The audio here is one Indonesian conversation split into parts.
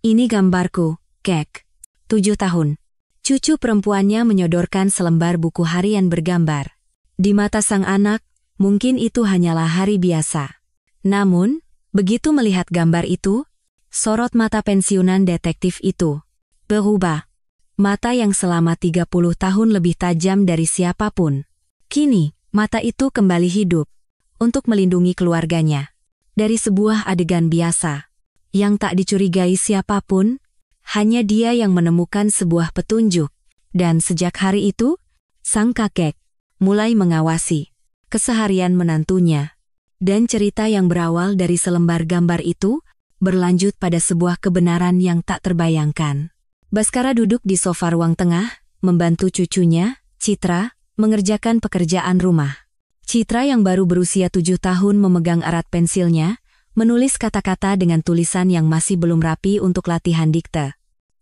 Ini gambarku, Kek. 7 tahun. Cucu perempuannya menyodorkan selembar buku harian bergambar. Di mata sang anak, mungkin itu hanyalah hari biasa. Namun, begitu melihat gambar itu, sorot mata pensiunan detektif itu berubah. Mata yang selama 30 tahun lebih tajam dari siapapun. Kini, mata itu kembali hidup untuk melindungi keluarganya dari sebuah adegan biasa yang tak dicurigai siapapun. Hanya dia yang menemukan sebuah petunjuk. Dan sejak hari itu, sang kakek mulai mengawasi keseharian menantunya. Dan cerita yang berawal dari selembar gambar itu berlanjut pada sebuah kebenaran yang tak terbayangkan. Baskara duduk di sofa ruang tengah, membantu cucunya, Citra, mengerjakan pekerjaan rumah. Citra yang baru berusia 7 tahun memegang erat pensilnya, menulis kata-kata dengan tulisan yang masih belum rapi untuk latihan dikte.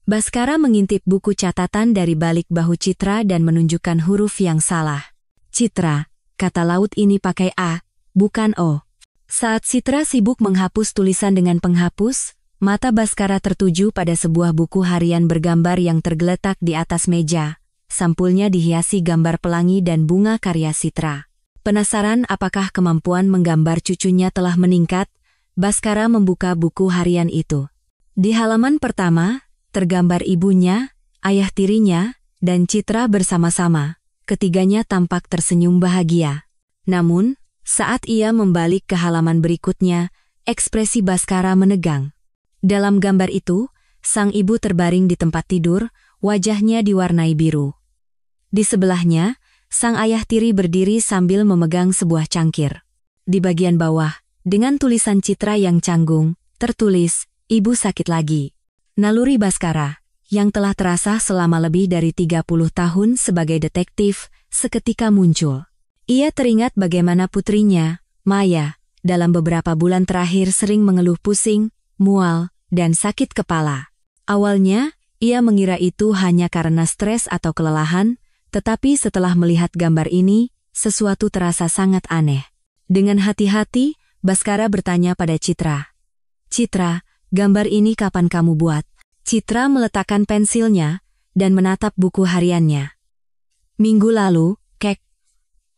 Baskara mengintip buku catatan dari balik bahu Citra dan menunjukkan huruf yang salah. Citra, kata laut ini pakai A, bukan O. Saat Citra sibuk menghapus tulisan dengan penghapus, mata Baskara tertuju pada sebuah buku harian bergambar yang tergeletak di atas meja. Sampulnya dihiasi gambar pelangi dan bunga karya Citra. Penasaran apakah kemampuan menggambar cucunya telah meningkat, Baskara membuka buku harian itu. Di halaman pertama, tergambar ibunya, ayah tirinya, dan Citra bersama-sama. Ketiganya tampak tersenyum bahagia. Namun, saat ia membalik ke halaman berikutnya, ekspresi Baskara menegang. Dalam gambar itu, sang ibu terbaring di tempat tidur, wajahnya diwarnai biru. Di sebelahnya, sang ayah tiri berdiri sambil memegang sebuah cangkir. Di bagian bawah, dengan tulisan Citra yang canggung, tertulis, "Ibu sakit lagi." Naluri Baskara, yang telah terasa selama lebih dari 30 tahun sebagai detektif, seketika muncul. Ia teringat bagaimana putrinya, Maya, dalam beberapa bulan terakhir sering mengeluh pusing, mual, dan sakit kepala. Awalnya, ia mengira itu hanya karena stres atau kelelahan, tetapi setelah melihat gambar ini, sesuatu terasa sangat aneh. Dengan hati-hati, Baskara bertanya pada Citra. "Citra, gambar ini kapan kamu buat?" Citra meletakkan pensilnya dan menatap buku hariannya. "Minggu lalu, Kek.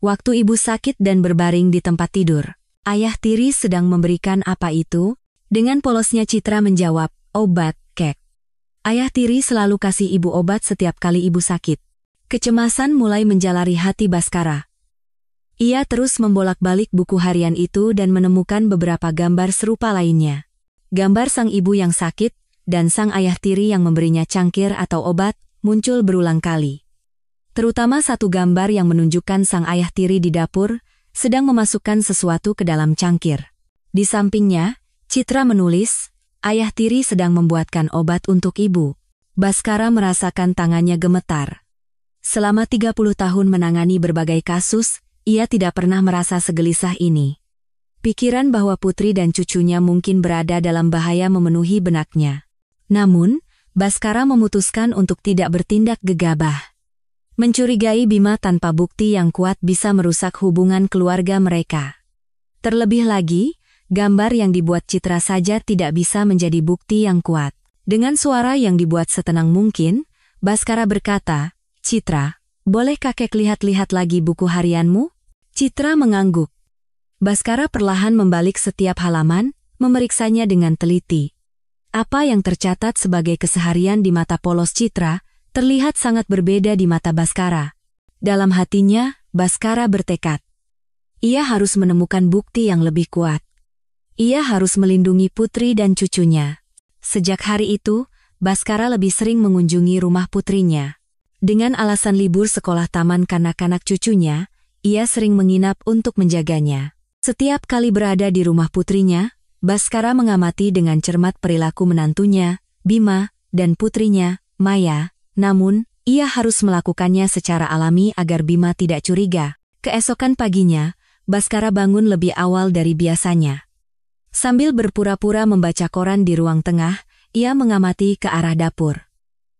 Waktu ibu sakit dan berbaring di tempat tidur. Ayah tiri sedang memberikan apa itu?" Dengan polosnya Citra menjawab, "Obat, Kek. Ayah tiri selalu kasih ibu obat setiap kali ibu sakit." Kecemasan mulai menjalari hati Baskara. Ia terus membolak-balik buku harian itu dan menemukan beberapa gambar serupa lainnya. Gambar sang ibu yang sakit, dan sang ayah tiri yang memberinya cangkir atau obat, muncul berulang kali. Terutama satu gambar yang menunjukkan sang ayah tiri di dapur, sedang memasukkan sesuatu ke dalam cangkir. Di sampingnya, Citra menulis, "Ayah tiri sedang membuatkan obat untuk ibu." Baskara merasakan tangannya gemetar. Selama 30 tahun menangani berbagai kasus, ia tidak pernah merasa segelisah ini. Pikiran bahwa putri dan cucunya mungkin berada dalam bahaya memenuhi benaknya. Namun, Baskara memutuskan untuk tidak bertindak gegabah. Mencurigai Bima tanpa bukti yang kuat bisa merusak hubungan keluarga mereka. Terlebih lagi, gambar yang dibuat Citra saja tidak bisa menjadi bukti yang kuat. Dengan suara yang dibuat setenang mungkin, Baskara berkata, "Citra, boleh kakek lihat-lihat lagi buku harianmu?" Citra mengangguk. Baskara perlahan membalik setiap halaman, memeriksanya dengan teliti. Apa yang tercatat sebagai keseharian di mata polos Citra, terlihat sangat berbeda di mata Baskara. Dalam hatinya, Baskara bertekad. Ia harus menemukan bukti yang lebih kuat. Ia harus melindungi putri dan cucunya. Sejak hari itu, Baskara lebih sering mengunjungi rumah putrinya. Dengan alasan libur sekolah taman kanak-kanak cucunya, ia sering menginap untuk menjaganya. Setiap kali berada di rumah putrinya, Baskara mengamati dengan cermat perilaku menantunya, Bima, dan putrinya, Maya. Namun, ia harus melakukannya secara alami agar Bima tidak curiga. Keesokan paginya, Baskara bangun lebih awal dari biasanya. Sambil berpura-pura membaca koran di ruang tengah, ia mengamati ke arah dapur.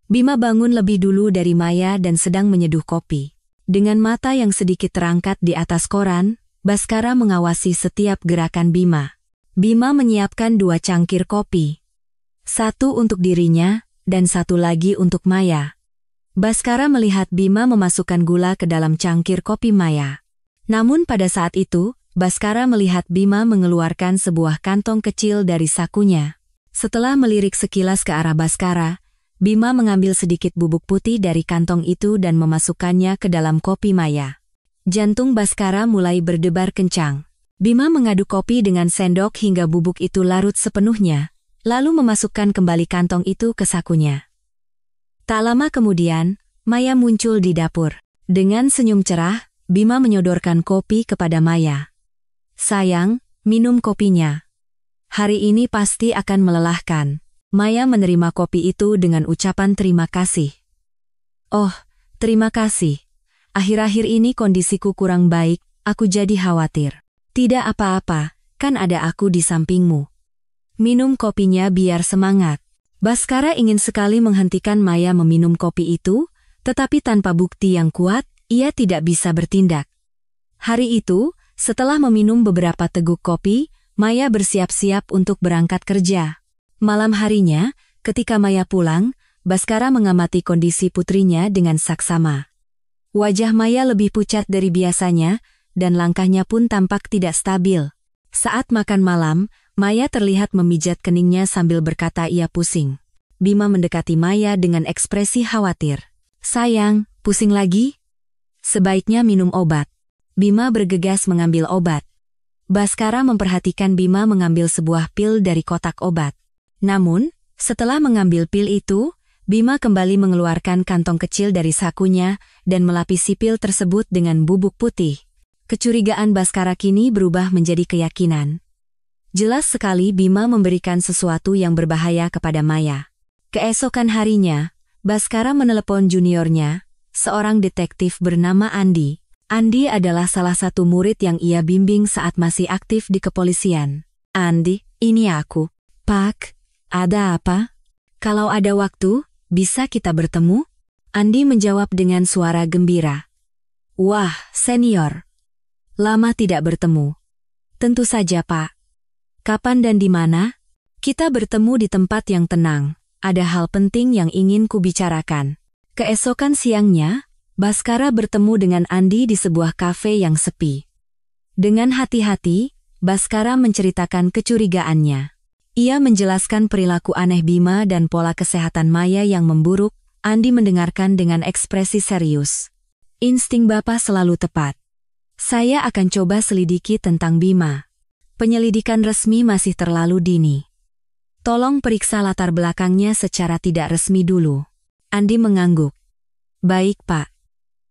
Bima bangun lebih dulu dari Maya dan sedang menyeduh kopi. Dengan mata yang sedikit terangkat di atas koran, Baskara mengawasi setiap gerakan Bima. Bima menyiapkan 2 cangkir kopi. Satu untuk dirinya, dan satu lagi untuk Maya. Baskara melihat Bima memasukkan gula ke dalam cangkir kopi Maya. Namun pada saat itu, Baskara melihat Bima mengeluarkan sebuah kantong kecil dari sakunya. Setelah melirik sekilas ke arah Baskara, Bima mengambil sedikit bubuk putih dari kantong itu dan memasukkannya ke dalam kopi Maya. Jantung Baskara mulai berdebar kencang. Bima mengaduk kopi dengan sendok hingga bubuk itu larut sepenuhnya, lalu memasukkan kembali kantong itu ke sakunya. Tak lama kemudian, Maya muncul di dapur. Dengan senyum cerah, Bima menyodorkan kopi kepada Maya. "Sayang, minum kopinya. Hari ini pasti akan melelahkan." Maya menerima kopi itu dengan ucapan terima kasih. "Oh, terima kasih. Akhir-akhir ini kondisiku kurang baik, aku jadi khawatir." "Tidak apa-apa, kan ada aku di sampingmu. Minum kopinya biar semangat." Baskara ingin sekali menghentikan Maya meminum kopi itu, tetapi tanpa bukti yang kuat, ia tidak bisa bertindak. Hari itu, setelah meminum beberapa teguk kopi, Maya bersiap-siap untuk berangkat kerja. Malam harinya, ketika Maya pulang, Baskara mengamati kondisi putrinya dengan saksama. Wajah Maya lebih pucat dari biasanya, dan langkahnya pun tampak tidak stabil. Saat makan malam, Maya terlihat memijat keningnya sambil berkata ia pusing. Bima mendekati Maya dengan ekspresi khawatir. "Sayang, pusing lagi? Sebaiknya minum obat." Bima bergegas mengambil obat. Baskara memperhatikan Bima mengambil sebuah pil dari kotak obat. Namun, setelah mengambil pil itu, Bima kembali mengeluarkan kantong kecil dari sakunya dan melapisi pil tersebut dengan bubuk putih. Kecurigaan Baskara kini berubah menjadi keyakinan. Jelas sekali Bima memberikan sesuatu yang berbahaya kepada Maya. Keesokan harinya, Baskara menelepon juniornya, seorang detektif bernama Andi. Andi adalah salah satu murid yang ia bimbing saat masih aktif di kepolisian. "Andi, ini aku." "Pak, ada apa? Kalau ada waktu, bisa kita bertemu?" Andi menjawab dengan suara gembira. "Wah, senior. Lama tidak bertemu." "Tentu saja, Pak. Kapan dan di mana?" "Kita bertemu di tempat yang tenang. Ada hal penting yang ingin kubicarakan." Keesokan siangnya, Baskara bertemu dengan Andi di sebuah kafe yang sepi. Dengan hati-hati, Baskara menceritakan kecurigaannya. Ia menjelaskan perilaku aneh Bima dan pola kesehatan Maya yang memburuk. Andi mendengarkan dengan ekspresi serius. "Insting Bapak selalu tepat. Saya akan coba selidiki tentang Bima. Penyelidikan resmi masih terlalu dini. Tolong periksa latar belakangnya secara tidak resmi dulu." Andi mengangguk. "Baik, Pak.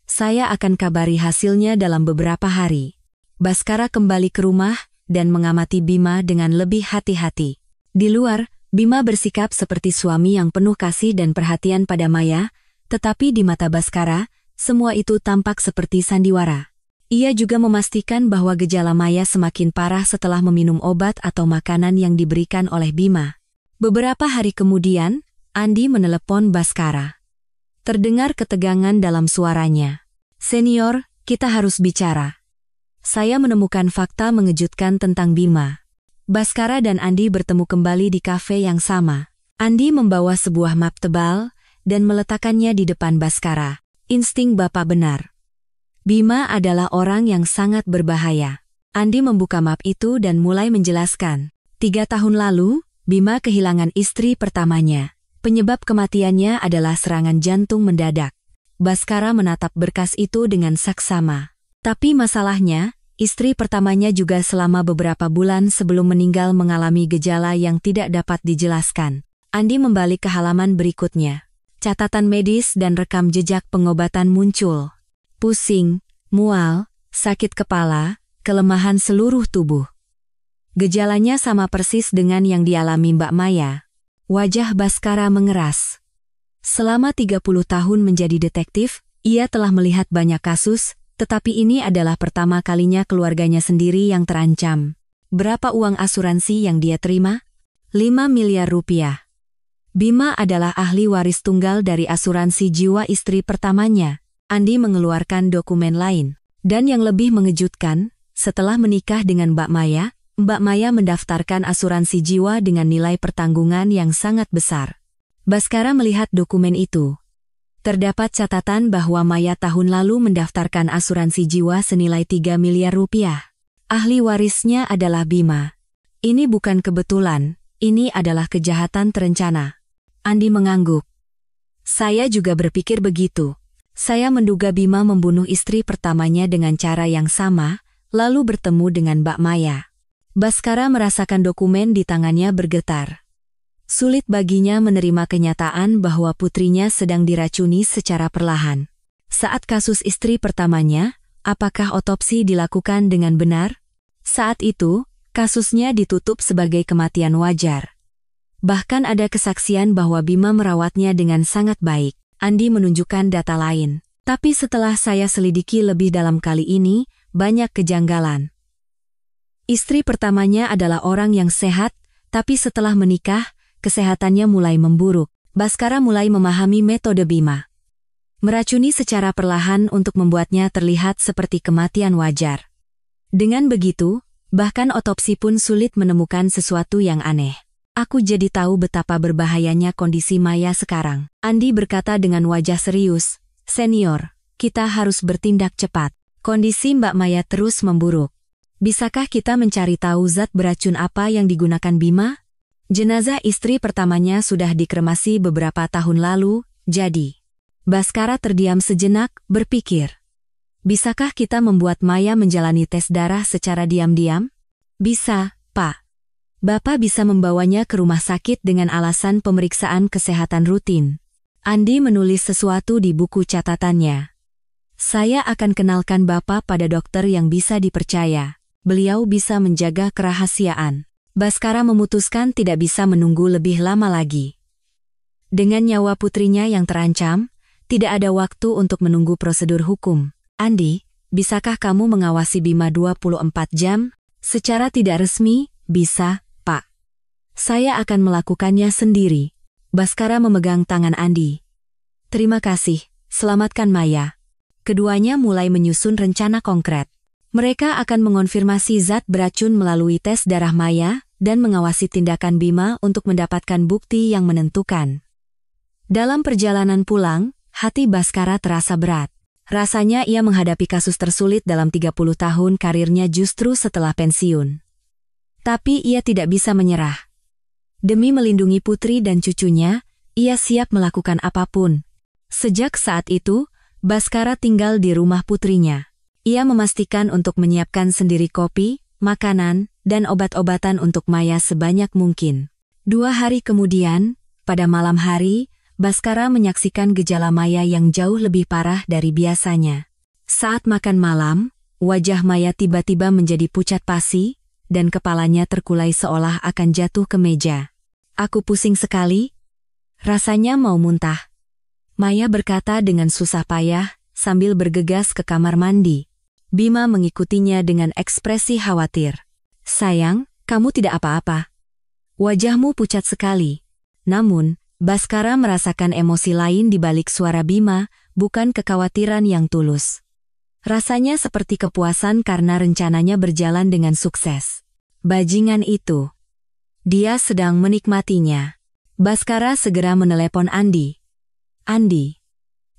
Saya akan kabari hasilnya dalam beberapa hari." Baskara kembali ke rumah dan mengamati Bima dengan lebih hati-hati. Di luar, Bima bersikap seperti suami yang penuh kasih dan perhatian pada Maya, tetapi di mata Baskara, semua itu tampak seperti sandiwara. Ia juga memastikan bahwa gejala Maya semakin parah setelah meminum obat atau makanan yang diberikan oleh Bima. Beberapa hari kemudian, Andi menelepon Baskara. Terdengar ketegangan dalam suaranya. "Senior, kita harus bicara. Saya menemukan fakta mengejutkan tentang Bima." Baskara dan Andi bertemu kembali di kafe yang sama. Andi membawa sebuah map tebal dan meletakkannya di depan Baskara. "Insting Bapak benar. Bima adalah orang yang sangat berbahaya." Andi membuka map itu dan mulai menjelaskan. 3 tahun lalu, Bima kehilangan istri pertamanya. Penyebab kematiannya adalah serangan jantung mendadak. Baskara menatap berkas itu dengan saksama. Tapi masalahnya, istri pertamanya juga selama beberapa bulan sebelum meninggal mengalami gejala yang tidak dapat dijelaskan. Andi membalik ke halaman berikutnya. Catatan medis dan rekam jejak pengobatan muncul. Pusing, mual, sakit kepala, kelemahan seluruh tubuh. Gejalanya sama persis dengan yang dialami Mbak Maya. Wajah Baskara mengeras. Selama 30 tahun menjadi detektif, ia telah melihat banyak kasus, tetapi ini adalah pertama kalinya keluarganya sendiri yang terancam. Berapa uang asuransi yang dia terima? 5 miliar rupiah. Bima adalah ahli waris tunggal dari asuransi jiwa istri pertamanya. Andi mengeluarkan dokumen lain. Dan yang lebih mengejutkan, setelah menikah dengan Mbak Maya, Mbak Maya mendaftarkan asuransi jiwa dengan nilai pertanggungan yang sangat besar. Baskara melihat dokumen itu. Terdapat catatan bahwa Maya tahun lalu mendaftarkan asuransi jiwa senilai 3 miliar rupiah. Ahli warisnya adalah Bima. Ini bukan kebetulan, ini adalah kejahatan terencana. Andi mengangguk. Saya juga berpikir begitu. Saya menduga Bima membunuh istri pertamanya dengan cara yang sama, lalu bertemu dengan Mbak Maya. Baskara merasakan dokumen di tangannya bergetar. Sulit baginya menerima kenyataan bahwa putrinya sedang diracuni secara perlahan. Saat kasus istri pertamanya, apakah otopsi dilakukan dengan benar? Saat itu, kasusnya ditutup sebagai kematian wajar. Bahkan ada kesaksian bahwa Bima merawatnya dengan sangat baik. Andi menunjukkan data lain. Tapi setelah saya selidiki lebih dalam kali ini, banyak kejanggalan. Istri pertamanya adalah orang yang sehat, tapi setelah menikah, kesehatannya mulai memburuk. Baskara mulai memahami metode Bima. Meracuni secara perlahan untuk membuatnya terlihat seperti kematian wajar. Dengan begitu, bahkan otopsi pun sulit menemukan sesuatu yang aneh. Aku jadi tahu betapa berbahayanya kondisi Maya sekarang. Andi berkata dengan wajah serius, "Senior, kita harus bertindak cepat. Kondisi Mbak Maya terus memburuk. Bisakah kita mencari tahu zat beracun apa yang digunakan Bima?" Jenazah istri pertamanya sudah dikremasi beberapa tahun lalu, jadi. Baskara terdiam sejenak, berpikir. Bisakah kita membuat Maya menjalani tes darah secara diam-diam? Bisa, Pak. Bapak bisa membawanya ke rumah sakit dengan alasan pemeriksaan kesehatan rutin. Andi menulis sesuatu di buku catatannya. Saya akan kenalkan Bapak pada dokter yang bisa dipercaya. Beliau bisa menjaga kerahasiaan. Baskara memutuskan tidak bisa menunggu lebih lama lagi. Dengan nyawa putrinya yang terancam, tidak ada waktu untuk menunggu prosedur hukum. Andi, bisakah kamu mengawasi Bima 24 jam? Secara tidak resmi, bisa, Pak. Saya akan melakukannya sendiri. Baskara memegang tangan Andi. Terima kasih, selamatkan Maya. Keduanya mulai menyusun rencana konkret. Mereka akan mengonfirmasi zat beracun melalui tes darah Maya dan mengawasi tindakan Bima untuk mendapatkan bukti yang menentukan. Dalam perjalanan pulang, hati Baskara terasa berat. Rasanya ia menghadapi kasus tersulit dalam 30 tahun karirnya justru setelah pensiun. Tapi ia tidak bisa menyerah. Demi melindungi putri dan cucunya, ia siap melakukan apapun. Sejak saat itu, Baskara tinggal di rumah putrinya. Ia memastikan untuk menyiapkan sendiri kopi, makanan, dan obat-obatan untuk Maya sebanyak mungkin. 2 hari kemudian, pada malam hari, Baskara menyaksikan gejala Maya yang jauh lebih parah dari biasanya. Saat makan malam, wajah Maya tiba-tiba menjadi pucat pasi, dan kepalanya terkulai seolah akan jatuh ke meja. Aku pusing sekali. Rasanya mau muntah. Maya berkata dengan susah payah, sambil bergegas ke kamar mandi. Bima mengikutinya dengan ekspresi khawatir. Sayang, kamu tidak apa-apa. Wajahmu pucat sekali. Namun, Baskara merasakan emosi lain di balik suara Bima, bukan kekhawatiran yang tulus. Rasanya seperti kepuasan karena rencananya berjalan dengan sukses. Bajingan itu. Dia sedang menikmatinya. Baskara segera menelepon Andi. Andi,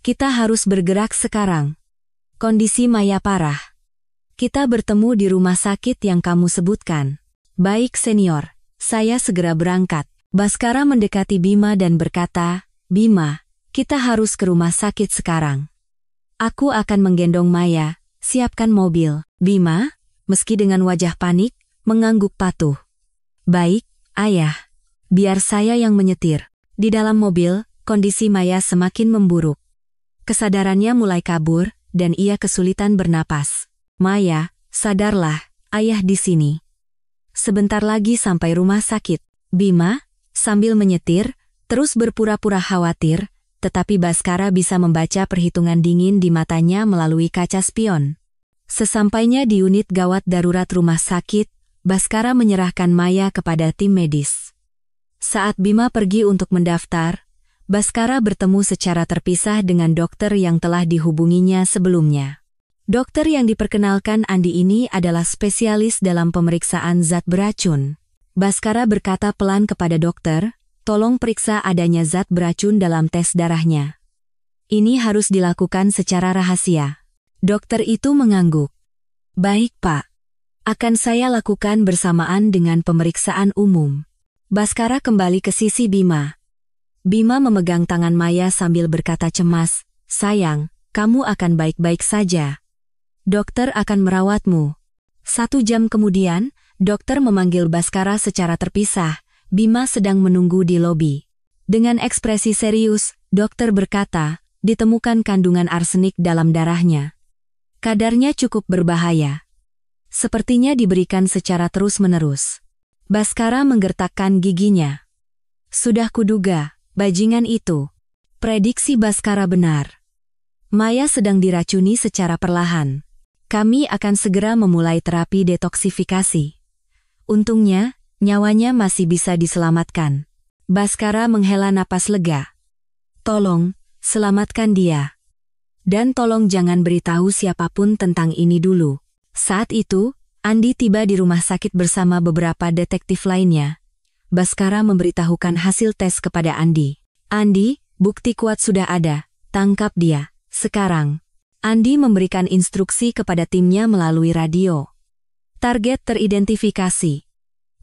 kita harus bergerak sekarang. Kondisi Maya parah. Kita bertemu di rumah sakit yang kamu sebutkan. Baik senior, saya segera berangkat. Baskara mendekati Bima dan berkata, Bima, kita harus ke rumah sakit sekarang. Aku akan menggendong Maya, siapkan mobil. Bima, meski dengan wajah panik, mengangguk patuh. Baik, ayah. Biar saya yang menyetir. Di dalam mobil, kondisi Maya semakin memburuk. Kesadarannya mulai kabur, dan ia kesulitan bernapas. Maya, sadarlah, ayah di sini. Sebentar lagi sampai rumah sakit. Bima, sambil menyetir, terus berpura-pura khawatir, tetapi Baskara bisa membaca perhitungan dingin di matanya melalui kaca spion. Sesampainya di unit gawat darurat rumah sakit, Baskara menyerahkan Maya kepada tim medis. Saat Bima pergi untuk mendaftar, Baskara bertemu secara terpisah dengan dokter yang telah dihubunginya sebelumnya. Dokter yang diperkenalkan Andi ini adalah spesialis dalam pemeriksaan zat beracun. Baskara berkata pelan kepada dokter, tolong periksa adanya zat beracun dalam tes darahnya. Ini harus dilakukan secara rahasia. Dokter itu mengangguk. Baik Pak. Akan saya lakukan bersamaan dengan pemeriksaan umum. Baskara kembali ke sisi Bima. Bima memegang tangan Maya sambil berkata cemas, sayang, kamu akan baik-baik saja. Dokter akan merawatmu. 1 jam kemudian, dokter memanggil Baskara secara terpisah. Bima sedang menunggu di lobi. Dengan ekspresi serius, dokter berkata, ditemukan kandungan arsenik dalam darahnya. Kadarnya cukup berbahaya. Sepertinya diberikan secara terus-menerus. Baskara menggertakkan giginya. Sudah kuduga, bajingan itu. Prediksi Baskara benar. Maya sedang diracuni secara perlahan. Kami akan segera memulai terapi detoksifikasi. Untungnya, nyawanya masih bisa diselamatkan. Baskara menghela napas lega. Tolong, selamatkan dia. Dan tolong jangan beritahu siapapun tentang ini dulu. Saat itu, Andi tiba di rumah sakit bersama beberapa detektif lainnya. Baskara memberitahukan hasil tes kepada Andi. Andi, bukti kuat sudah ada. Tangkap dia, sekarang. Andi memberikan instruksi kepada timnya melalui radio. Target teridentifikasi.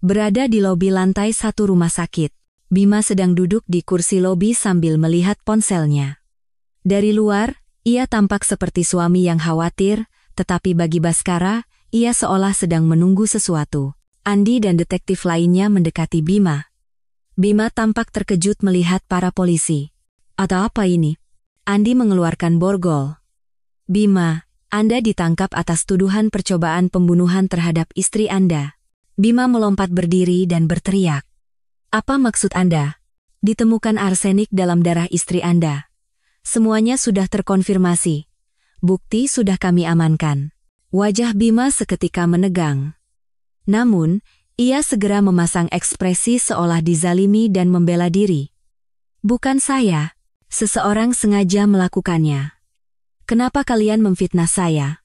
Berada di lobi lantai 1 rumah sakit. Bima sedang duduk di kursi lobi sambil melihat ponselnya. Dari luar, ia tampak seperti suami yang khawatir, tetapi bagi Baskara, ia seolah sedang menunggu sesuatu. Andi dan detektif lainnya mendekati Bima. Bima tampak terkejut melihat para polisi. Ada apa ini? Andi mengeluarkan borgol. Bima, Anda ditangkap atas tuduhan percobaan pembunuhan terhadap istri Anda. Bima melompat berdiri dan berteriak. Apa maksud Anda? Ditemukan arsenik dalam darah istri Anda. Semuanya sudah terkonfirmasi. Bukti sudah kami amankan. Wajah Bima seketika menegang. Namun, ia segera memasang ekspresi seolah dizalimi dan membela diri. Bukan saya. Seseorang sengaja melakukannya. Kenapa kalian memfitnah saya?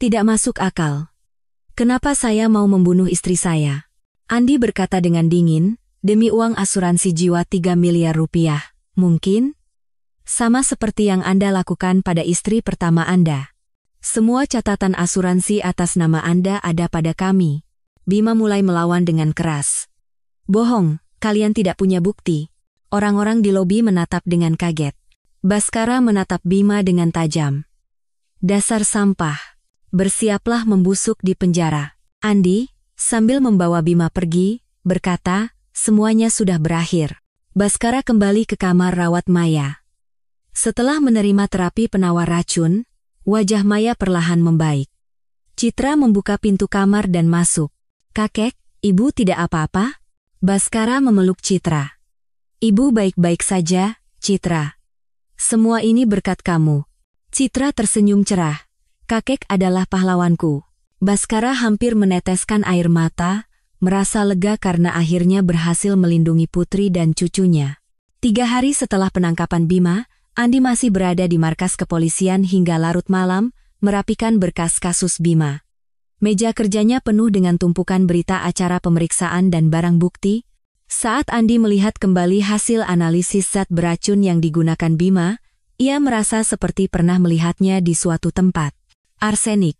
Tidak masuk akal. Kenapa saya mau membunuh istri saya? Andi berkata dengan dingin, demi uang asuransi jiwa 3 miliar rupiah, mungkin? Sama seperti yang Anda lakukan pada istri pertama Anda. Semua catatan asuransi atas nama Anda ada pada kami. Bima mulai melawan dengan keras. Bohong, kalian tidak punya bukti. Orang-orang di lobi menatap dengan kaget. Baskara menatap Bima dengan tajam. Dasar sampah. Bersiaplah membusuk di penjara. Andi, sambil membawa Bima pergi, berkata, semuanya sudah berakhir. Baskara kembali ke kamar rawat Maya. Setelah menerima terapi penawar racun, wajah Maya perlahan membaik. Citra membuka pintu kamar dan masuk. Kakek, ibu tidak apa-apa? Baskara memeluk Citra. Ibu baik-baik saja, Citra. Semua ini berkat kamu. Citra tersenyum cerah. Kakek adalah pahlawanku. Baskara hampir meneteskan air mata, merasa lega karena akhirnya berhasil melindungi putri dan cucunya. 3 hari setelah penangkapan Bima, Andi masih berada di markas kepolisian hingga larut malam, merapikan berkas kasus Bima. Meja kerjanya penuh dengan tumpukan berita acara pemeriksaan dan barang bukti. Saat Andi melihat kembali hasil analisis zat beracun yang digunakan Bima, ia merasa seperti pernah melihatnya di suatu tempat. Arsenik.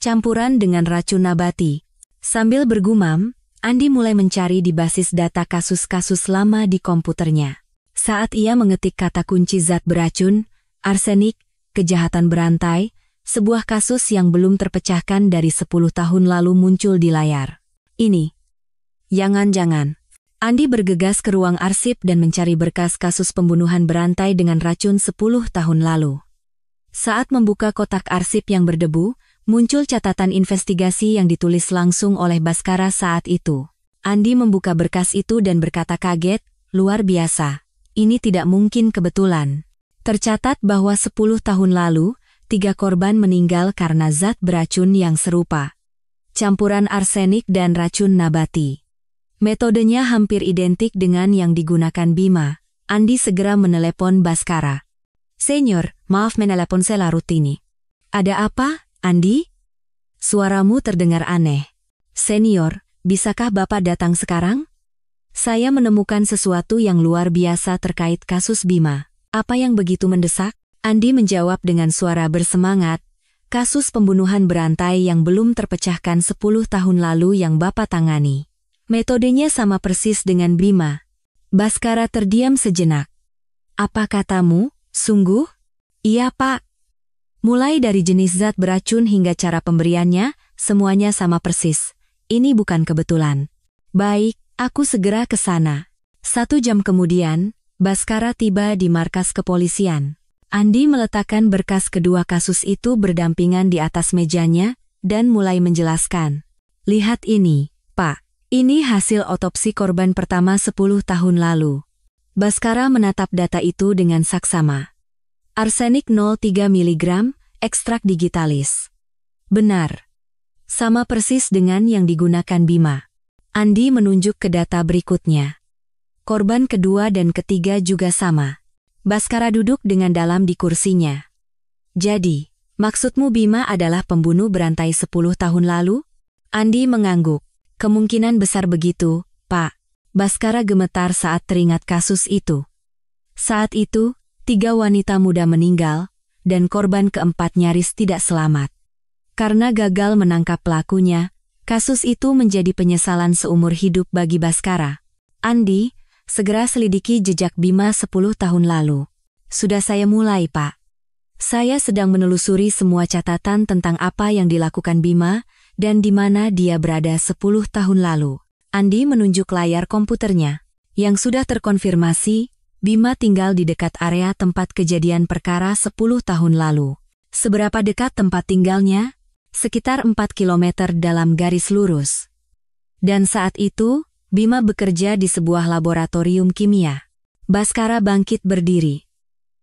Campuran dengan racun nabati. Sambil bergumam, Andi mulai mencari di basis data kasus-kasus lama di komputernya. Saat ia mengetik kata kunci zat beracun, arsenik, kejahatan berantai, sebuah kasus yang belum terpecahkan dari 10 tahun lalu muncul di layar. Ini. Jangan-jangan. Andi bergegas ke ruang arsip dan mencari berkas kasus pembunuhan berantai dengan racun 10 tahun lalu. Saat membuka kotak arsip yang berdebu, muncul catatan investigasi yang ditulis langsung oleh Baskara saat itu. Andi membuka berkas itu dan berkata kaget, luar biasa. Ini tidak mungkin kebetulan. Tercatat bahwa 10 tahun lalu, 3 korban meninggal karena zat beracun yang serupa. Campuran arsenik dan racun nabati. Metodenya hampir identik dengan yang digunakan Bima. Andi segera menelepon Baskara. Senyor, maaf menelepon saya larut ini. Ada apa, Andi? Suaramu terdengar aneh. Senior, bisakah Bapak datang sekarang? Saya menemukan sesuatu yang luar biasa terkait kasus Bima. Apa yang begitu mendesak? Andi menjawab dengan suara bersemangat. Kasus pembunuhan berantai yang belum terpecahkan 10 tahun lalu yang Bapak tangani. Metodenya sama persis dengan Bima. Baskara terdiam sejenak. Apa katamu? Sungguh? Iya, Pak. Mulai dari jenis zat beracun hingga cara pemberiannya, semuanya sama persis. Ini bukan kebetulan. Baik, aku segera ke sana. 1 jam kemudian, Baskara tiba di markas kepolisian. Andi meletakkan berkas kedua kasus itu berdampingan di atas mejanya, dan mulai menjelaskan. Lihat ini, Pak. Ini hasil otopsi korban pertama 10 tahun lalu. Baskara menatap data itu dengan saksama. Arsenik 0,3 mg, ekstrak digitalis. Benar. Sama persis dengan yang digunakan Bima. Andi menunjuk ke data berikutnya. Korban kedua dan ketiga juga sama. Baskara duduk dengan dalam di kursinya. Jadi, maksudmu Bima adalah pembunuh berantai 10 tahun lalu? Andi mengangguk. Kemungkinan besar begitu, Pak. Baskara gemetar saat teringat kasus itu. Saat itu, 3 wanita muda meninggal, dan korban keempat nyaris tidak selamat. Karena gagal menangkap pelakunya, kasus itu menjadi penyesalan seumur hidup bagi Baskara. Andi, segera selidiki jejak Bima 10 tahun lalu. Sudah saya mulai, Pak. Saya sedang menelusuri semua catatan tentang apa yang dilakukan Bima, dan di mana dia berada 10 tahun lalu. Andi menunjuk layar komputernya. Yang sudah terkonfirmasi, Bima tinggal di dekat area tempat kejadian perkara 10 tahun lalu. Seberapa dekat tempat tinggalnya? Sekitar 4 km dalam garis lurus. Dan saat itu, Bima bekerja di sebuah laboratorium kimia. Baskara bangkit berdiri.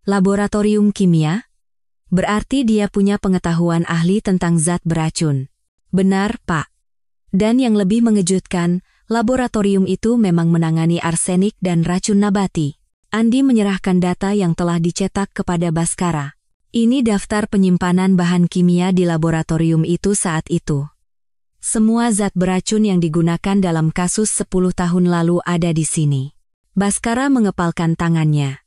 Laboratorium kimia? Berarti dia punya pengetahuan ahli tentang zat beracun. Benar, Pak. Dan yang lebih mengejutkan, laboratorium itu memang menangani arsenik dan racun nabati. Andi menyerahkan data yang telah dicetak kepada Baskara. Ini daftar penyimpanan bahan kimia di laboratorium itu saat itu. Semua zat beracun yang digunakan dalam kasus 10 tahun lalu ada di sini. Baskara mengepalkan tangannya.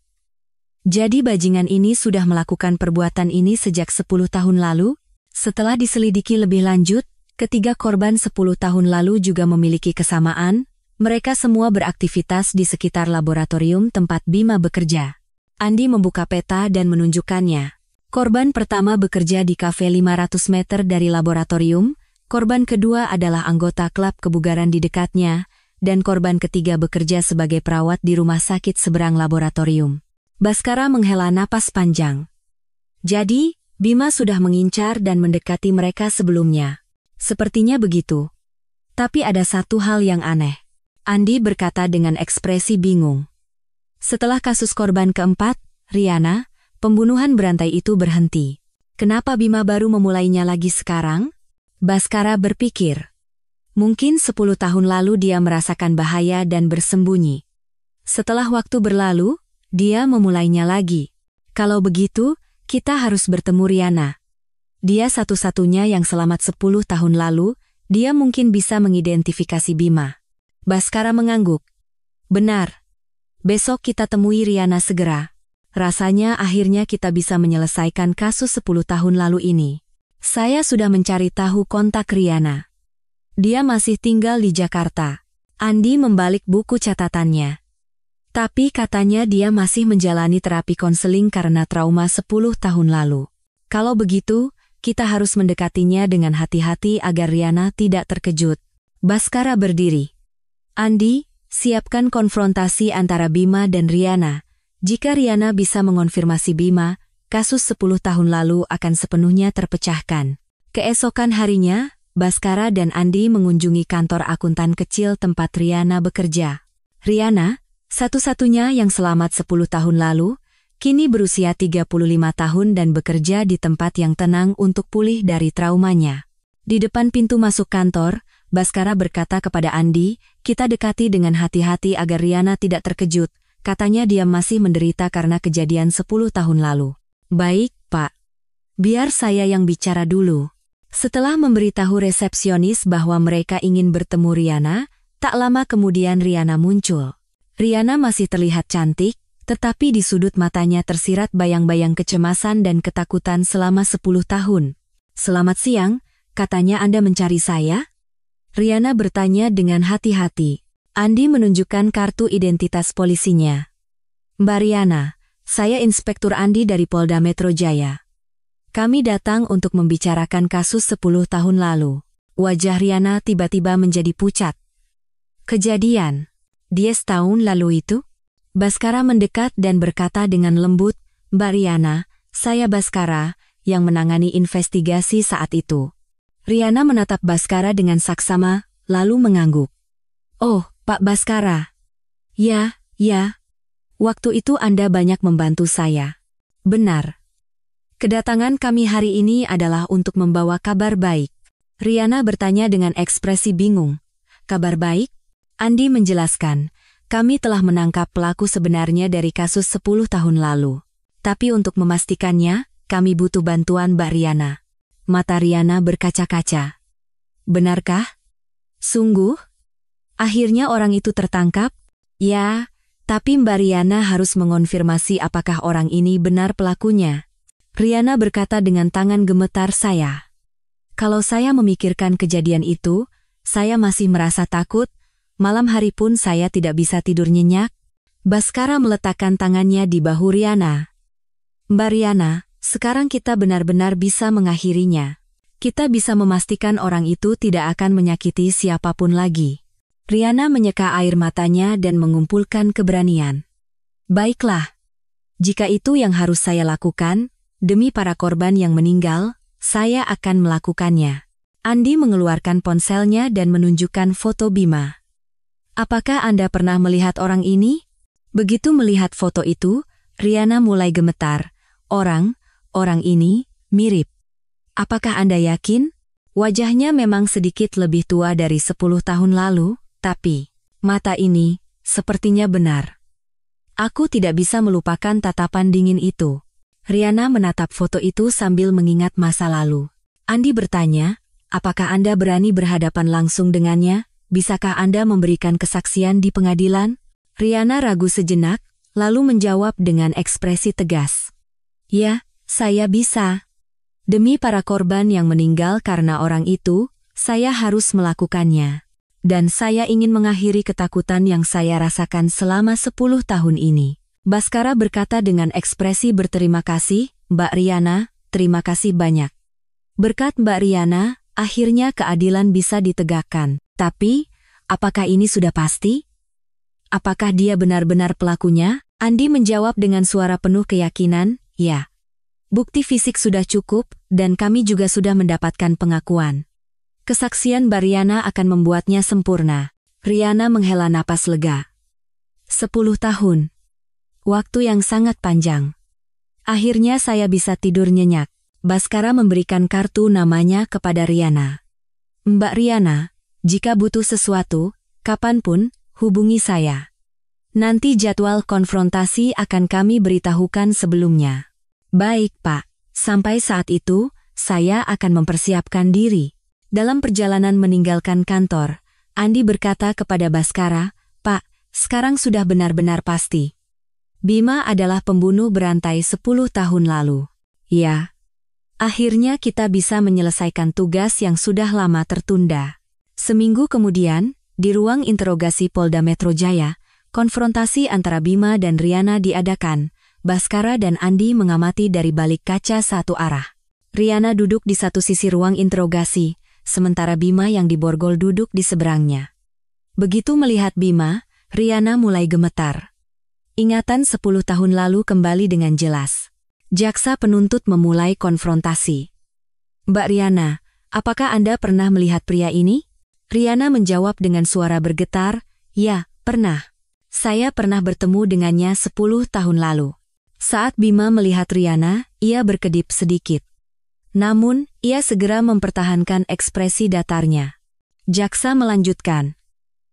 Jadi bajingan ini sudah melakukan perbuatan ini sejak 10 tahun lalu? Setelah diselidiki lebih lanjut, ketiga korban 10 tahun lalu juga memiliki kesamaan. Mereka semua beraktivitas di sekitar laboratorium tempat Bima bekerja. Andi membuka peta dan menunjukkannya. Korban pertama bekerja di kafe 500 meter dari laboratorium, korban kedua adalah anggota klub kebugaran di dekatnya, dan korban ketiga bekerja sebagai perawat di rumah sakit seberang laboratorium. Baskara menghela napas panjang. Jadi, Bima sudah mengincar dan mendekati mereka sebelumnya. Sepertinya begitu. Tapi ada satu hal yang aneh. Andi berkata dengan ekspresi bingung. Setelah kasus korban keempat, Riana, pembunuhan berantai itu berhenti. Kenapa Bima baru memulainya lagi sekarang? Baskara berpikir. Mungkin 10 tahun lalu dia merasakan bahaya dan bersembunyi. Setelah waktu berlalu, dia memulainya lagi. Kalau begitu, kita harus bertemu Riana. Dia satu-satunya yang selamat 10 tahun lalu, dia mungkin bisa mengidentifikasi Bima. Baskara mengangguk. Benar. Besok kita temui Riana segera. Rasanya akhirnya kita bisa menyelesaikan kasus 10 tahun lalu ini. Saya sudah mencari tahu kontak Riana. Dia masih tinggal di Jakarta. Andi membalik buku catatannya. Tapi katanya dia masih menjalani terapi konseling karena trauma 10 tahun lalu. Kalau begitu, kita harus mendekatinya dengan hati-hati agar Riana tidak terkejut. Baskara berdiri. Andi, siapkan konfrontasi antara Bima dan Riana. Jika Riana bisa mengonfirmasi Bima, kasus 10 tahun lalu akan sepenuhnya terpecahkan. Keesokan harinya, Baskara dan Andi mengunjungi kantor akuntan kecil tempat Riana bekerja. Riana, satu-satunya yang selamat 10 tahun lalu, kini berusia 35 tahun dan bekerja di tempat yang tenang untuk pulih dari traumanya. Di depan pintu masuk kantor, Baskara berkata kepada Andi, kita dekati dengan hati-hati agar Riana tidak terkejut, katanya dia masih menderita karena kejadian 10 tahun lalu. Baik, Pak. Biar saya yang bicara dulu. Setelah memberitahu resepsionis bahwa mereka ingin bertemu Riana, tak lama kemudian Riana muncul. Riana masih terlihat cantik, tetapi di sudut matanya tersirat bayang-bayang kecemasan dan ketakutan selama 10 tahun. "Selamat siang, katanya Anda mencari saya?" Riana bertanya dengan hati-hati. Andi menunjukkan kartu identitas polisinya. "Mbak Riana, saya Inspektur Andi dari Polda Metro Jaya. Kami datang untuk membicarakan kasus 10 tahun lalu." Wajah Riana tiba-tiba menjadi pucat. "Kejadian 10 tahun lalu itu?" Baskara mendekat dan berkata dengan lembut, "Mbak Riana, saya Baskara, yang menangani investigasi saat itu." Riana menatap Baskara dengan saksama, lalu mengangguk. "Oh, Pak Baskara. Ya. Waktu itu Anda banyak membantu saya." "Benar. Kedatangan kami hari ini adalah untuk membawa kabar baik." Riana bertanya dengan ekspresi bingung. "Kabar baik?" Andi menjelaskan, "Kami telah menangkap pelaku sebenarnya dari kasus 10 tahun lalu. Tapi untuk memastikannya, kami butuh bantuan Mbak Riana." Mata Riana berkaca-kaca. "Benarkah? Sungguh? Akhirnya orang itu tertangkap?" "Ya, tapi Mbak Riana harus mengonfirmasi apakah orang ini benar pelakunya." Riana berkata dengan tangan gemetar, Kalau saya memikirkan kejadian itu, saya masih merasa takut, malam hari pun saya tidak bisa tidur nyenyak." Baskara meletakkan tangannya di bahu Riana. "Mbak Riana, sekarang kita benar-benar bisa mengakhirinya. Kita bisa memastikan orang itu tidak akan menyakiti siapapun lagi." Riana menyeka air matanya dan mengumpulkan keberanian. "Baiklah. Jika itu yang harus saya lakukan, demi para korban yang meninggal, saya akan melakukannya." Andi mengeluarkan ponselnya dan menunjukkan foto Bima. "Apakah Anda pernah melihat orang ini?" Begitu melihat foto itu, Riana mulai gemetar. Orang ini mirip. "Apakah Anda yakin?" Wajahnya memang sedikit lebih tua dari 10 tahun lalu, tapi mata ini sepertinya benar. "Aku tidak bisa melupakan tatapan dingin itu." Riana menatap foto itu sambil mengingat masa lalu. Andi bertanya, "Apakah Anda berani berhadapan langsung dengannya? Bisakah Anda memberikan kesaksian di pengadilan?" Riana ragu sejenak, lalu menjawab dengan ekspresi tegas. "Ya, saya bisa. Demi para korban yang meninggal karena orang itu, saya harus melakukannya. Dan saya ingin mengakhiri ketakutan yang saya rasakan selama 10 tahun ini." Baskara berkata dengan ekspresi berterima kasih, "Mbak Riana, terima kasih banyak. Berkat Mbak Riana, akhirnya keadilan bisa ditegakkan. Tapi, apakah ini sudah pasti? Apakah dia benar-benar pelakunya?" Andi menjawab dengan suara penuh keyakinan, "Ya. Bukti fisik sudah cukup, dan kami juga sudah mendapatkan pengakuan. Kesaksian Mbak Riana akan membuatnya sempurna." Riana menghela napas lega. 10 tahun. Waktu yang sangat panjang. Akhirnya saya bisa tidur nyenyak. Baskara memberikan kartu namanya kepada Riana. "Mbak Riana, jika butuh sesuatu, kapanpun, hubungi saya. Nanti jadwal konfrontasi akan kami beritahukan sebelumnya." "Baik, Pak. Sampai saat itu, saya akan mempersiapkan diri." Dalam perjalanan meninggalkan kantor, Andi berkata kepada Baskara, "Pak, sekarang sudah benar-benar pasti. Bima adalah pembunuh berantai 10 tahun lalu." "Ya. Akhirnya kita bisa menyelesaikan tugas yang sudah lama tertunda." Seminggu kemudian, di ruang interogasi Polda Metro Jaya, konfrontasi antara Bima dan Riana diadakan. Baskara dan Andi mengamati dari balik kaca satu arah. Riana duduk di satu sisi ruang interogasi, sementara Bima yang diborgol duduk di seberangnya. Begitu melihat Bima, Riana mulai gemetar. Ingatan 10 tahun lalu kembali dengan jelas. Jaksa penuntut memulai konfrontasi. "Mbak Riana, apakah Anda pernah melihat pria ini?" Riana menjawab dengan suara bergetar, "Ya, pernah. Saya pernah bertemu dengannya 10 tahun lalu." Saat Bima melihat Riana, ia berkedip sedikit. Namun, ia segera mempertahankan ekspresi datarnya. Jaksa melanjutkan,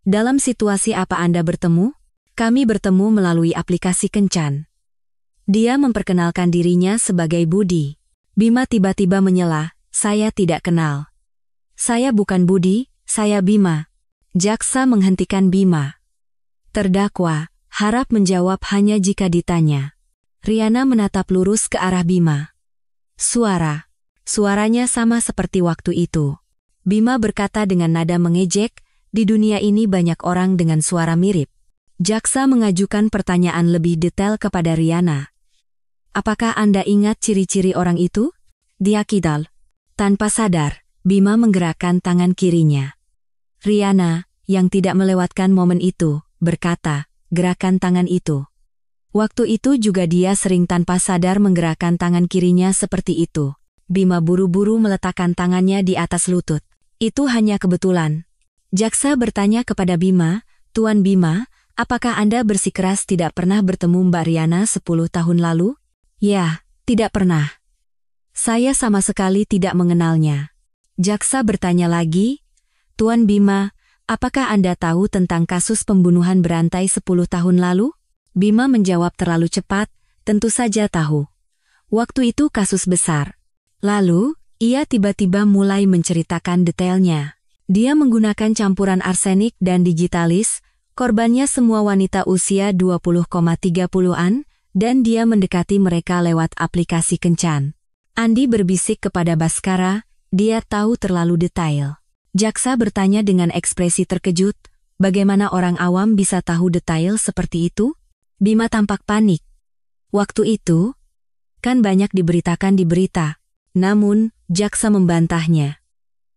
"Dalam situasi apa Anda bertemu?" "Kami bertemu melalui aplikasi kencan. Dia memperkenalkan dirinya sebagai Budi." Bima tiba-tiba menyela, "Saya tidak kenal. Saya bukan Budi, saya Bima." Jaksa menghentikan Bima. Terdakwa harap menjawab hanya jika ditanya. Riana menatap lurus ke arah Bima. Suaranya sama seperti waktu itu. Bima berkata dengan nada mengejek, "Di dunia ini banyak orang dengan suara mirip." Jaksa mengajukan pertanyaan lebih detail kepada Riana. "Apakah Anda ingat ciri-ciri orang itu?" Dia kidal. Tanpa sadar, Bima menggerakkan tangan kirinya. Riana, yang tidak melewatkan momen itu, berkata, "Gerakan tangan itu." Waktu itu juga dia sering tanpa sadar menggerakkan tangan kirinya seperti itu. Bima buru-buru meletakkan tangannya di atas lutut. "Itu hanya kebetulan." Jaksa bertanya kepada Bima, "Tuan Bima, apakah Anda bersikeras tidak pernah bertemu Mbak Riana 10 tahun lalu?" "Ya, tidak pernah. Saya sama sekali tidak mengenalnya." Jaksa bertanya lagi, "Tuan Bima, apakah Anda tahu tentang kasus pembunuhan berantai 10 tahun lalu?" Bima menjawab terlalu cepat, "Tentu saja tahu. Waktu itu kasus besar." Lalu, ia tiba-tiba mulai menceritakan detailnya. Dia menggunakan campuran arsenik dan digitalis, korbannya semua wanita usia 20,30-an, dan dia mendekati mereka lewat aplikasi kencan. Andi berbisik kepada Baskara, dia tahu terlalu detail. Jaksa bertanya dengan ekspresi terkejut, "Bagaimana orang awam bisa tahu detail seperti itu?" Bima tampak panik. "Waktu itu, kan banyak diberitakan di berita." Namun, jaksa membantahnya.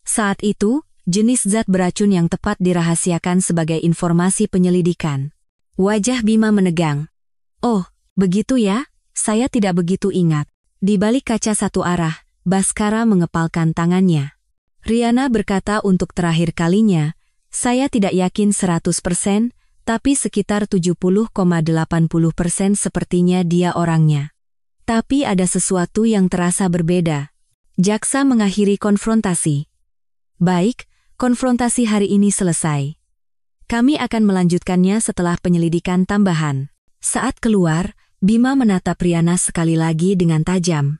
Saat itu, jenis zat beracun yang tepat dirahasiakan sebagai informasi penyelidikan. Wajah Bima menegang. "Oh, begitu ya? Saya tidak begitu ingat." Di balik kaca satu arah, Baskara mengepalkan tangannya. Riana berkata untuk terakhir kalinya, "Saya tidak yakin 100%, tapi sekitar 70,80% sepertinya dia orangnya. Tapi ada sesuatu yang terasa berbeda." Jaksa mengakhiri konfrontasi. "Baik, konfrontasi hari ini selesai. Kami akan melanjutkannya setelah penyelidikan tambahan." Saat keluar, Bima menatap Riana sekali lagi dengan tajam.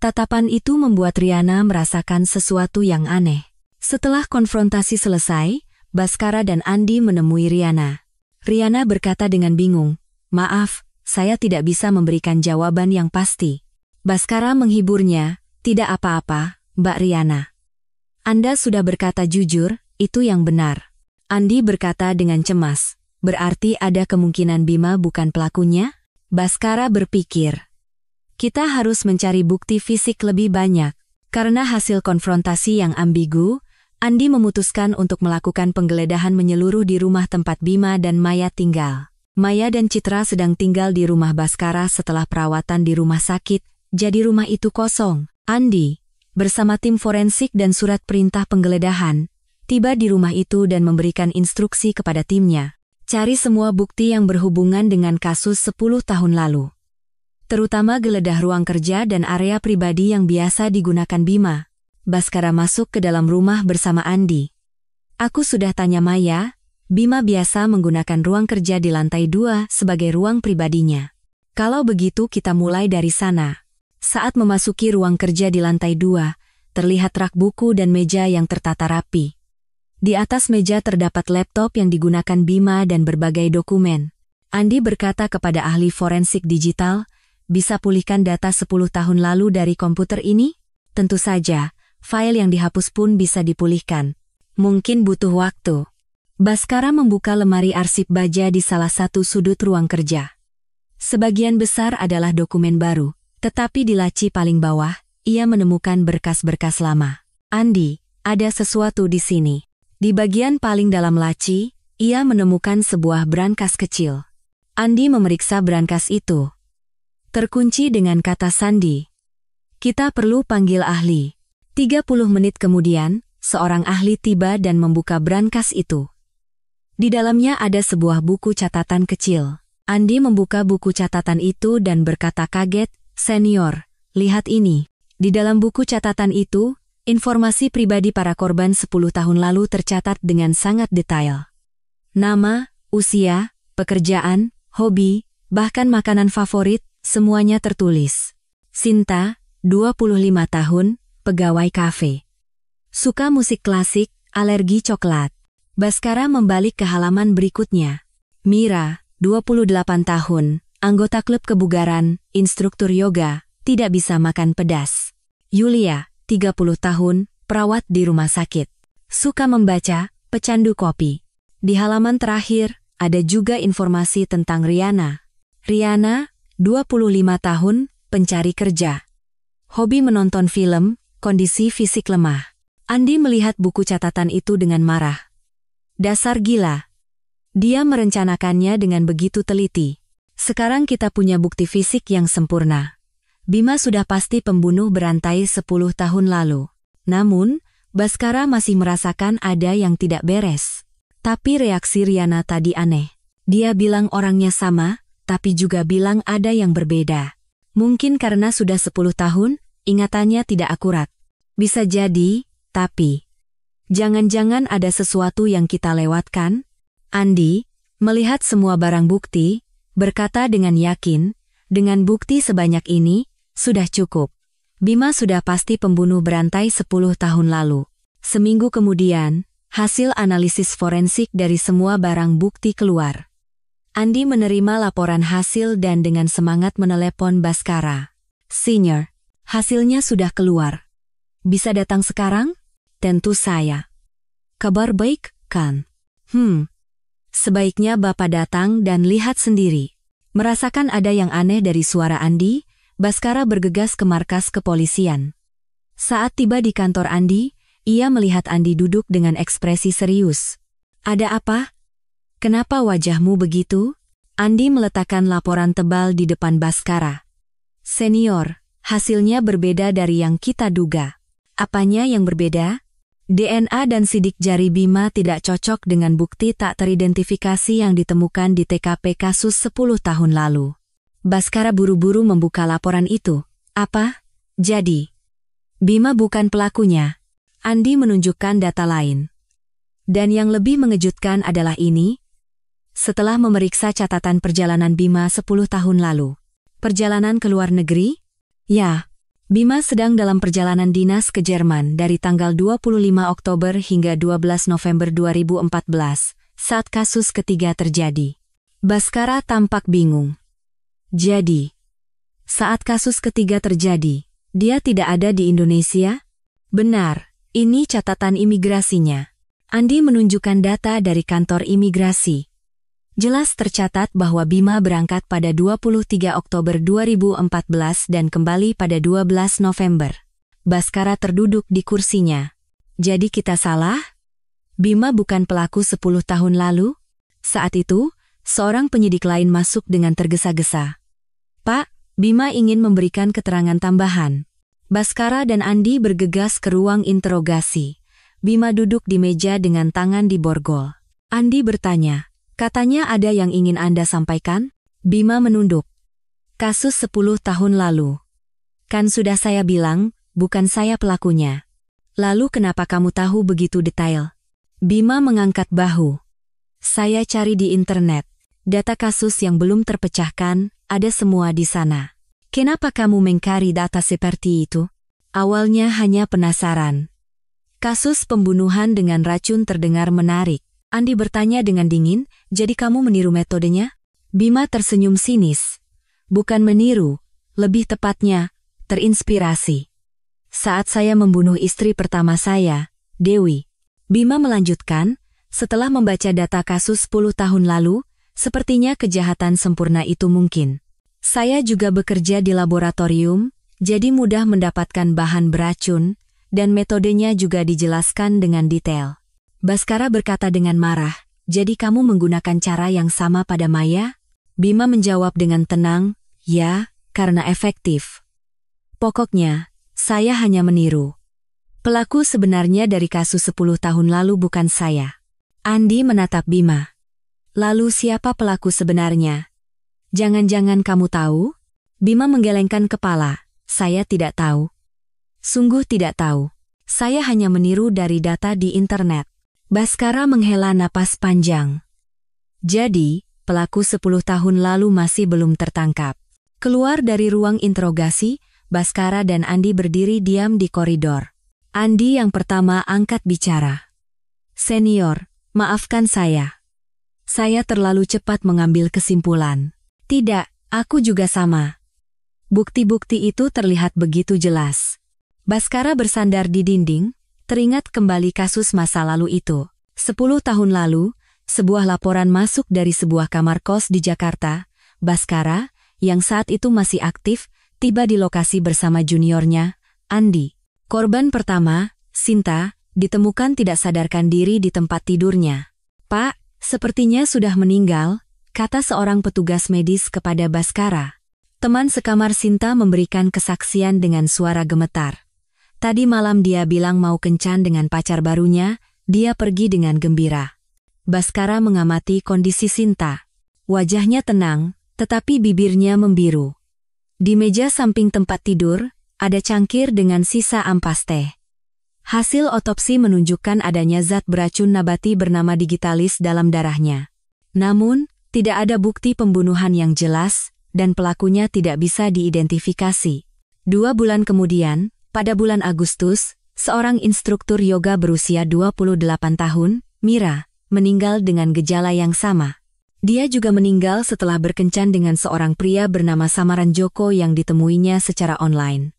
Tatapan itu membuat Riana merasakan sesuatu yang aneh. Setelah konfrontasi selesai, Baskara dan Andi menemui Riana. Riana berkata dengan bingung, "Maaf, saya tidak bisa memberikan jawaban yang pasti." Baskara menghiburnya, "Tidak apa-apa, Mbak Riana. Anda sudah berkata jujur, itu yang benar." Andi berkata dengan cemas, "Berarti ada kemungkinan Bima bukan pelakunya?" Baskara berpikir, "Kita harus mencari bukti fisik lebih banyak." Karena hasil konfrontasi yang ambigu, Andi memutuskan untuk melakukan penggeledahan menyeluruh di rumah tempat Bima dan Maya tinggal. Maya dan Citra sedang tinggal di rumah Baskara setelah perawatan di rumah sakit, jadi rumah itu kosong. Andi, bersama tim forensik dan surat perintah penggeledahan, tiba di rumah itu dan memberikan instruksi kepada timnya. Cari semua bukti yang berhubungan dengan kasus 10 tahun lalu. Terutama geledah ruang kerja dan area pribadi yang biasa digunakan Bima. Baskara masuk ke dalam rumah bersama Andi. "Aku sudah tanya Maya, Bima biasa menggunakan ruang kerja di lantai 2 sebagai ruang pribadinya. Kalau begitu kita mulai dari sana." Saat memasuki ruang kerja di lantai 2, terlihat rak buku dan meja yang tertata rapi. Di atas meja terdapat laptop yang digunakan Bima dan berbagai dokumen. Andi berkata kepada ahli forensik digital, "Bisa pulihkan data 10 tahun lalu dari komputer ini?" "Tentu saja, file yang dihapus pun bisa dipulihkan. Mungkin butuh waktu." Baskara membuka lemari arsip baja di salah satu sudut ruang kerja. Sebagian besar adalah dokumen baru, tetapi di laci paling bawah, ia menemukan berkas-berkas lama. "Andi, ada sesuatu di sini." Di bagian paling dalam laci, ia menemukan sebuah brankas kecil. Andi memeriksa brankas itu. Terkunci dengan kata sandi. "Kita perlu panggil ahli." 30 menit kemudian, seorang ahli tiba dan membuka brankas itu. Di dalamnya ada sebuah buku catatan kecil. Andi membuka buku catatan itu dan berkata kaget, "Senior, lihat ini." Di dalam buku catatan itu, informasi pribadi para korban 10 tahun lalu tercatat dengan sangat detail. Nama, usia, pekerjaan, hobi, bahkan makanan favorit, semuanya tertulis. Sinta, 25 tahun, pegawai kafe. Suka musik klasik, alergi coklat. Baskara membalik ke halaman berikutnya. Mira, 28 tahun, anggota klub kebugaran, instruktur yoga, tidak bisa makan pedas. Yulia, 30 tahun, perawat di rumah sakit. Suka membaca, pecandu kopi. Di halaman terakhir, ada juga informasi tentang Riana. Riana, 25 tahun, pencari kerja. Hobi menonton film, kondisi fisik lemah. Andi melihat buku catatan itu dengan marah. Dasar gila. Dia merencanakannya dengan begitu teliti. Sekarang kita punya bukti fisik yang sempurna. Bima sudah pasti pembunuh berantai 10 tahun lalu. Namun, Baskara masih merasakan ada yang tidak beres. Tapi reaksi Riana tadi aneh. Dia bilang orangnya sama, tapi juga bilang ada yang berbeda. Mungkin karena sudah 10 tahun, ingatannya tidak akurat. Bisa jadi, tapi jangan-jangan ada sesuatu yang kita lewatkan? Andi, melihat semua barang bukti, berkata dengan yakin, dengan bukti sebanyak ini, sudah cukup. Bima sudah pasti pembunuh berantai 10 tahun lalu. Seminggu kemudian, hasil analisis forensik dari semua barang bukti keluar. Andi menerima laporan hasil dan dengan semangat menelepon Baskara. Senior, hasilnya sudah keluar. Bisa datang sekarang? Tentu saya. Kabar baik, kan? Sebaiknya Bapak datang dan lihat sendiri. Merasakan ada yang aneh dari suara Andi, Baskara bergegas ke markas kepolisian. Saat tiba di kantor Andi, ia melihat Andi duduk dengan ekspresi serius. Ada apa? Kenapa wajahmu begitu? Andi meletakkan laporan tebal di depan Baskara. Senior, hasilnya berbeda dari yang kita duga. Apanya yang berbeda? DNA dan sidik jari Bima tidak cocok dengan bukti tak teridentifikasi yang ditemukan di TKP kasus 10 tahun lalu. Baskara buru-buru membuka laporan itu. Apa? Jadi, Bima bukan pelakunya. Andi menunjukkan data lain. Dan yang lebih mengejutkan adalah ini. Setelah memeriksa catatan perjalanan Bima 10 tahun lalu. Perjalanan ke luar negeri? Ya. Bima sedang dalam perjalanan dinas ke Jerman dari tanggal 25 Oktober hingga 12 November 2014, saat kasus ketiga terjadi. Baskara tampak bingung. Jadi, saat kasus ketiga terjadi, dia tidak ada di Indonesia? Benar, ini catatan imigrasinya. Andi menunjukkan data dari kantor imigrasi. Jelas tercatat bahwa Bima berangkat pada 23 Oktober 2014 dan kembali pada 12 November. Baskara terduduk di kursinya. Jadi kita salah? Bima bukan pelaku 10 tahun lalu? Saat itu, seorang penyidik lain masuk dengan tergesa-gesa. Pak, Bima ingin memberikan keterangan tambahan. Baskara dan Andi bergegas ke ruang interogasi. Bima duduk di meja dengan tangan di borgol. Andi bertanya, katanya ada yang ingin Anda sampaikan? Bima menunduk. Kasus 10 tahun lalu. Kan sudah saya bilang, bukan saya pelakunya. Lalu kenapa kamu tahu begitu detail? Bima mengangkat bahu. Saya cari di internet. Data kasus yang belum terpecahkan, ada semua di sana. Kenapa kamu mengcari data seperti itu? Awalnya hanya penasaran. Kasus pembunuhan dengan racun terdengar menarik. Andi bertanya dengan dingin, jadi kamu meniru metodenya? Bima tersenyum sinis. Bukan meniru, lebih tepatnya, terinspirasi. Saat saya membunuh istri pertama saya, Dewi. Bima melanjutkan, setelah membaca data kasus 10 tahun lalu, sepertinya kejahatan sempurna itu mungkin. Saya juga bekerja di laboratorium, jadi mudah mendapatkan bahan beracun, dan metodenya juga dijelaskan dengan detail. Baskara berkata dengan marah, jadi kamu menggunakan cara yang sama pada Maya? Bima menjawab dengan tenang, ya, karena efektif. Pokoknya, saya hanya meniru. Pelaku sebenarnya dari kasus 10 tahun lalu bukan saya. Andi menatap Bima. Lalu siapa pelaku sebenarnya? Jangan-jangan kamu tahu? Bima menggelengkan kepala, saya tidak tahu. Sungguh tidak tahu. Saya hanya meniru dari data di internet. Baskara menghela napas panjang. Jadi, pelaku 10 tahun lalu masih belum tertangkap. Keluar dari ruang interogasi, Baskara dan Andi berdiri diam di koridor. Andi yang pertama angkat bicara. "Senior, maafkan saya. Saya terlalu cepat mengambil kesimpulan." "Tidak, aku juga sama." Bukti-bukti itu terlihat begitu jelas. Baskara bersandar di dinding, teringat kembali kasus masa lalu itu. 10 tahun lalu, sebuah laporan masuk dari sebuah kamar kos di Jakarta. Baskara, yang saat itu masih aktif, tiba di lokasi bersama juniornya, Andi. Korban pertama, Sinta, ditemukan tidak sadarkan diri di tempat tidurnya. "Pak, sepertinya sudah meninggal," kata seorang petugas medis kepada Baskara. Teman sekamar Sinta memberikan kesaksian dengan suara gemetar. "Tadi malam dia bilang mau kencan dengan pacar barunya, dia pergi dengan gembira." Baskara mengamati kondisi Sinta. Wajahnya tenang, tetapi bibirnya membiru. Di meja samping tempat tidur, ada cangkir dengan sisa ampas teh. Hasil otopsi menunjukkan adanya zat beracun nabati bernama digitalis dalam darahnya. Namun, tidak ada bukti pembunuhan yang jelas, dan pelakunya tidak bisa diidentifikasi. 2 bulan kemudian, pada bulan Agustus, seorang instruktur yoga berusia 28 tahun, Mira, meninggal dengan gejala yang sama. Dia juga meninggal setelah berkencan dengan seorang pria bernama samaran Joko yang ditemuinya secara online.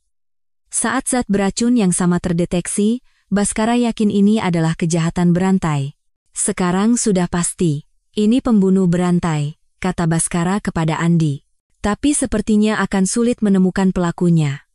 Saat zat beracun yang sama terdeteksi, Baskara yakin ini adalah kejahatan berantai. "Sekarang sudah pasti, ini pembunuh berantai," kata Baskara kepada Andi. "Tapi sepertinya akan sulit menemukan pelakunya.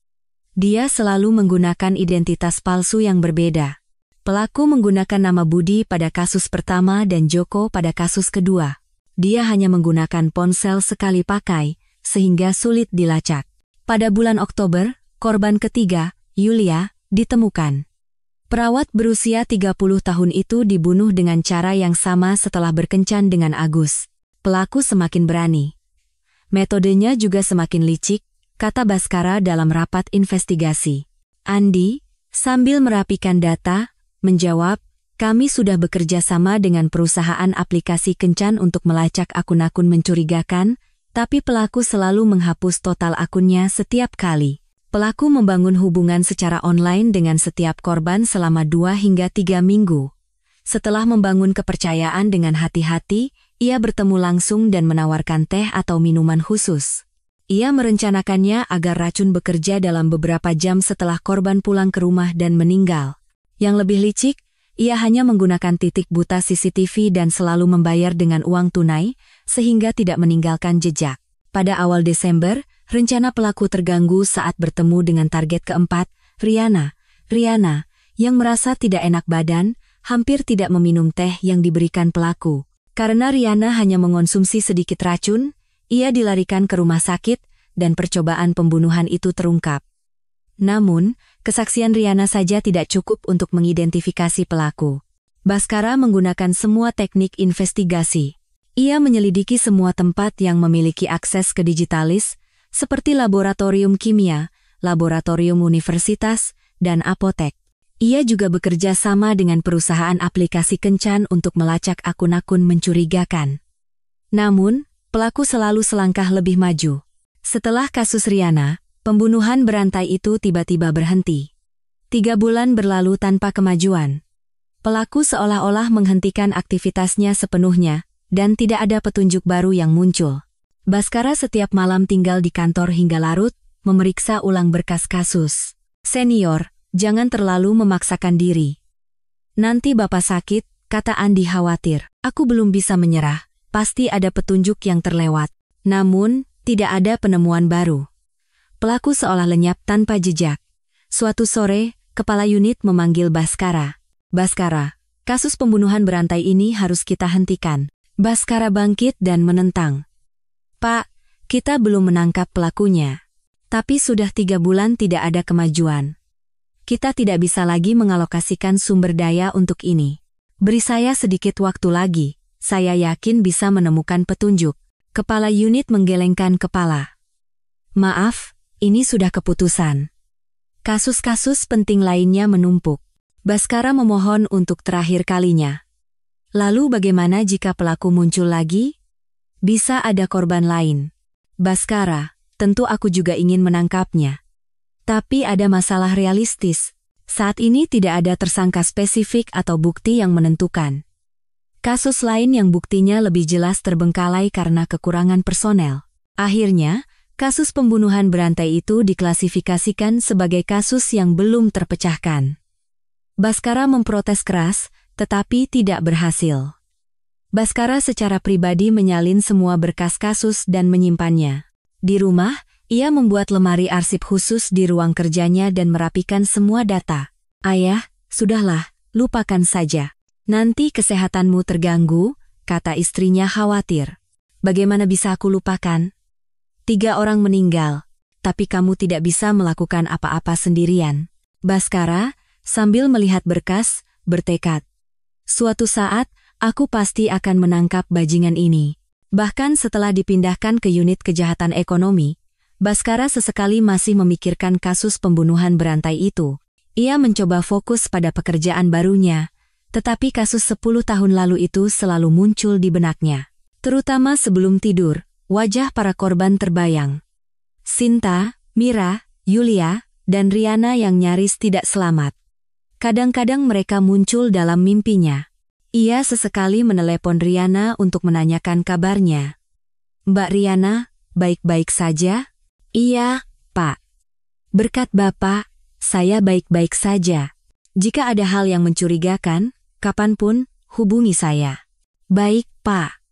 Dia selalu menggunakan identitas palsu yang berbeda. Pelaku menggunakan nama Budi pada kasus pertama dan Joko pada kasus kedua. Dia hanya menggunakan ponsel sekali pakai, sehingga sulit dilacak." Pada bulan Oktober, korban ketiga, Yulia, ditemukan. Perawat berusia 30 tahun itu dibunuh dengan cara yang sama setelah berkencan dengan Agus. Pelaku semakin berani. Metodenya juga semakin licik, kata Baskara dalam rapat investigasi. Andi, sambil merapikan data, menjawab, "Kami sudah bekerja sama dengan perusahaan aplikasi kencan untuk melacak akun-akun mencurigakan, tapi pelaku selalu menghapus total akunnya setiap kali. Pelaku membangun hubungan secara online dengan setiap korban selama 2 hingga 3 minggu. Setelah membangun kepercayaan dengan hati-hati, ia bertemu langsung dan menawarkan teh atau minuman khusus. Ia merencanakannya agar racun bekerja dalam beberapa jam setelah korban pulang ke rumah dan meninggal. Yang lebih licik, ia hanya menggunakan titik buta CCTV dan selalu membayar dengan uang tunai, sehingga tidak meninggalkan jejak. Pada awal Desember, rencana pelaku terganggu saat bertemu dengan target keempat, Riana. Riana, yang merasa tidak enak badan, hampir tidak meminum teh yang diberikan pelaku. Karena Riana hanya mengonsumsi sedikit racun, ia dilarikan ke rumah sakit, dan percobaan pembunuhan itu terungkap. Namun, kesaksian Riana saja tidak cukup untuk mengidentifikasi pelaku. Baskara menggunakan semua teknik investigasi. Ia menyelidiki semua tempat yang memiliki akses ke digitalis, seperti laboratorium kimia, laboratorium universitas, dan apotek. Ia juga bekerja sama dengan perusahaan aplikasi kencan untuk melacak akun-akun mencurigakan. Namun, pelaku selalu selangkah lebih maju. Setelah kasus Riana, pembunuhan berantai itu tiba-tiba berhenti. 3 bulan berlalu tanpa kemajuan. Pelaku seolah-olah menghentikan aktivitasnya sepenuhnya, dan tidak ada petunjuk baru yang muncul. Baskara setiap malam tinggal di kantor hingga larut, memeriksa ulang berkas kasus. "Senior, jangan terlalu memaksakan diri. Nanti Bapak sakit," kata Andi khawatir. "Aku belum bisa menyerah, pasti ada petunjuk yang terlewat." Namun, tidak ada penemuan baru. Pelaku seolah lenyap tanpa jejak. Suatu sore, kepala unit memanggil Baskara. "Baskara, kasus pembunuhan berantai ini harus kita hentikan." Baskara bangkit dan menentang. "Pak, kita belum menangkap pelakunya. Tapi sudah 3 bulan tidak ada kemajuan. Kita tidak bisa lagi mengalokasikan sumber daya untuk ini. Beri saya sedikit waktu lagi, saya yakin bisa menemukan petunjuk." Kepala unit menggelengkan kepala. "Maaf, ini sudah keputusan. Kasus-kasus penting lainnya menumpuk." Baskara memohon untuk terakhir kalinya. "Lalu bagaimana jika pelaku muncul lagi? Bisa ada korban lain." "Baskara, tentu aku juga ingin menangkapnya. Tapi ada masalah realistis. Saat ini tidak ada tersangka spesifik atau bukti yang menentukan. Kasus lain yang buktinya lebih jelas terbengkalai karena kekurangan personel. Akhirnya, kasus pembunuhan berantai itu diklasifikasikan sebagai kasus yang belum terpecahkan. Baskara memprotes keras, tetapi tidak berhasil. Baskara secara pribadi menyalin semua berkas kasus dan menyimpannya. Di rumah, ia membuat lemari arsip khusus di ruang kerjanya dan merapikan semua data. "Ayah, sudahlah, lupakan saja. Nanti kesehatanmu terganggu," kata istrinya khawatir. "Bagaimana bisa aku lupakan? 3 orang meninggal, tapi kamu tidak bisa melakukan apa-apa sendirian." Baskara, sambil melihat berkas, bertekad. "Suatu saat, aku pasti akan menangkap bajingan ini." Bahkan setelah dipindahkan ke unit kejahatan ekonomi, Baskara sesekali masih memikirkan kasus pembunuhan berantai itu. Ia mencoba fokus pada pekerjaan barunya, tetapi kasus 10 tahun lalu itu selalu muncul di benaknya. Terutama sebelum tidur, wajah para korban terbayang. Sinta, Mira, Yulia, dan Riana yang nyaris tidak selamat. Kadang-kadang mereka muncul dalam mimpinya. Ia sesekali menelepon Riana untuk menanyakan kabarnya. "Mbak Riana, baik-baik saja?" "Iya, Pak. Berkat Bapak, saya baik-baik saja. Jika ada hal yang mencurigakan, kapanpun, hubungi saya." "Baik, Pak.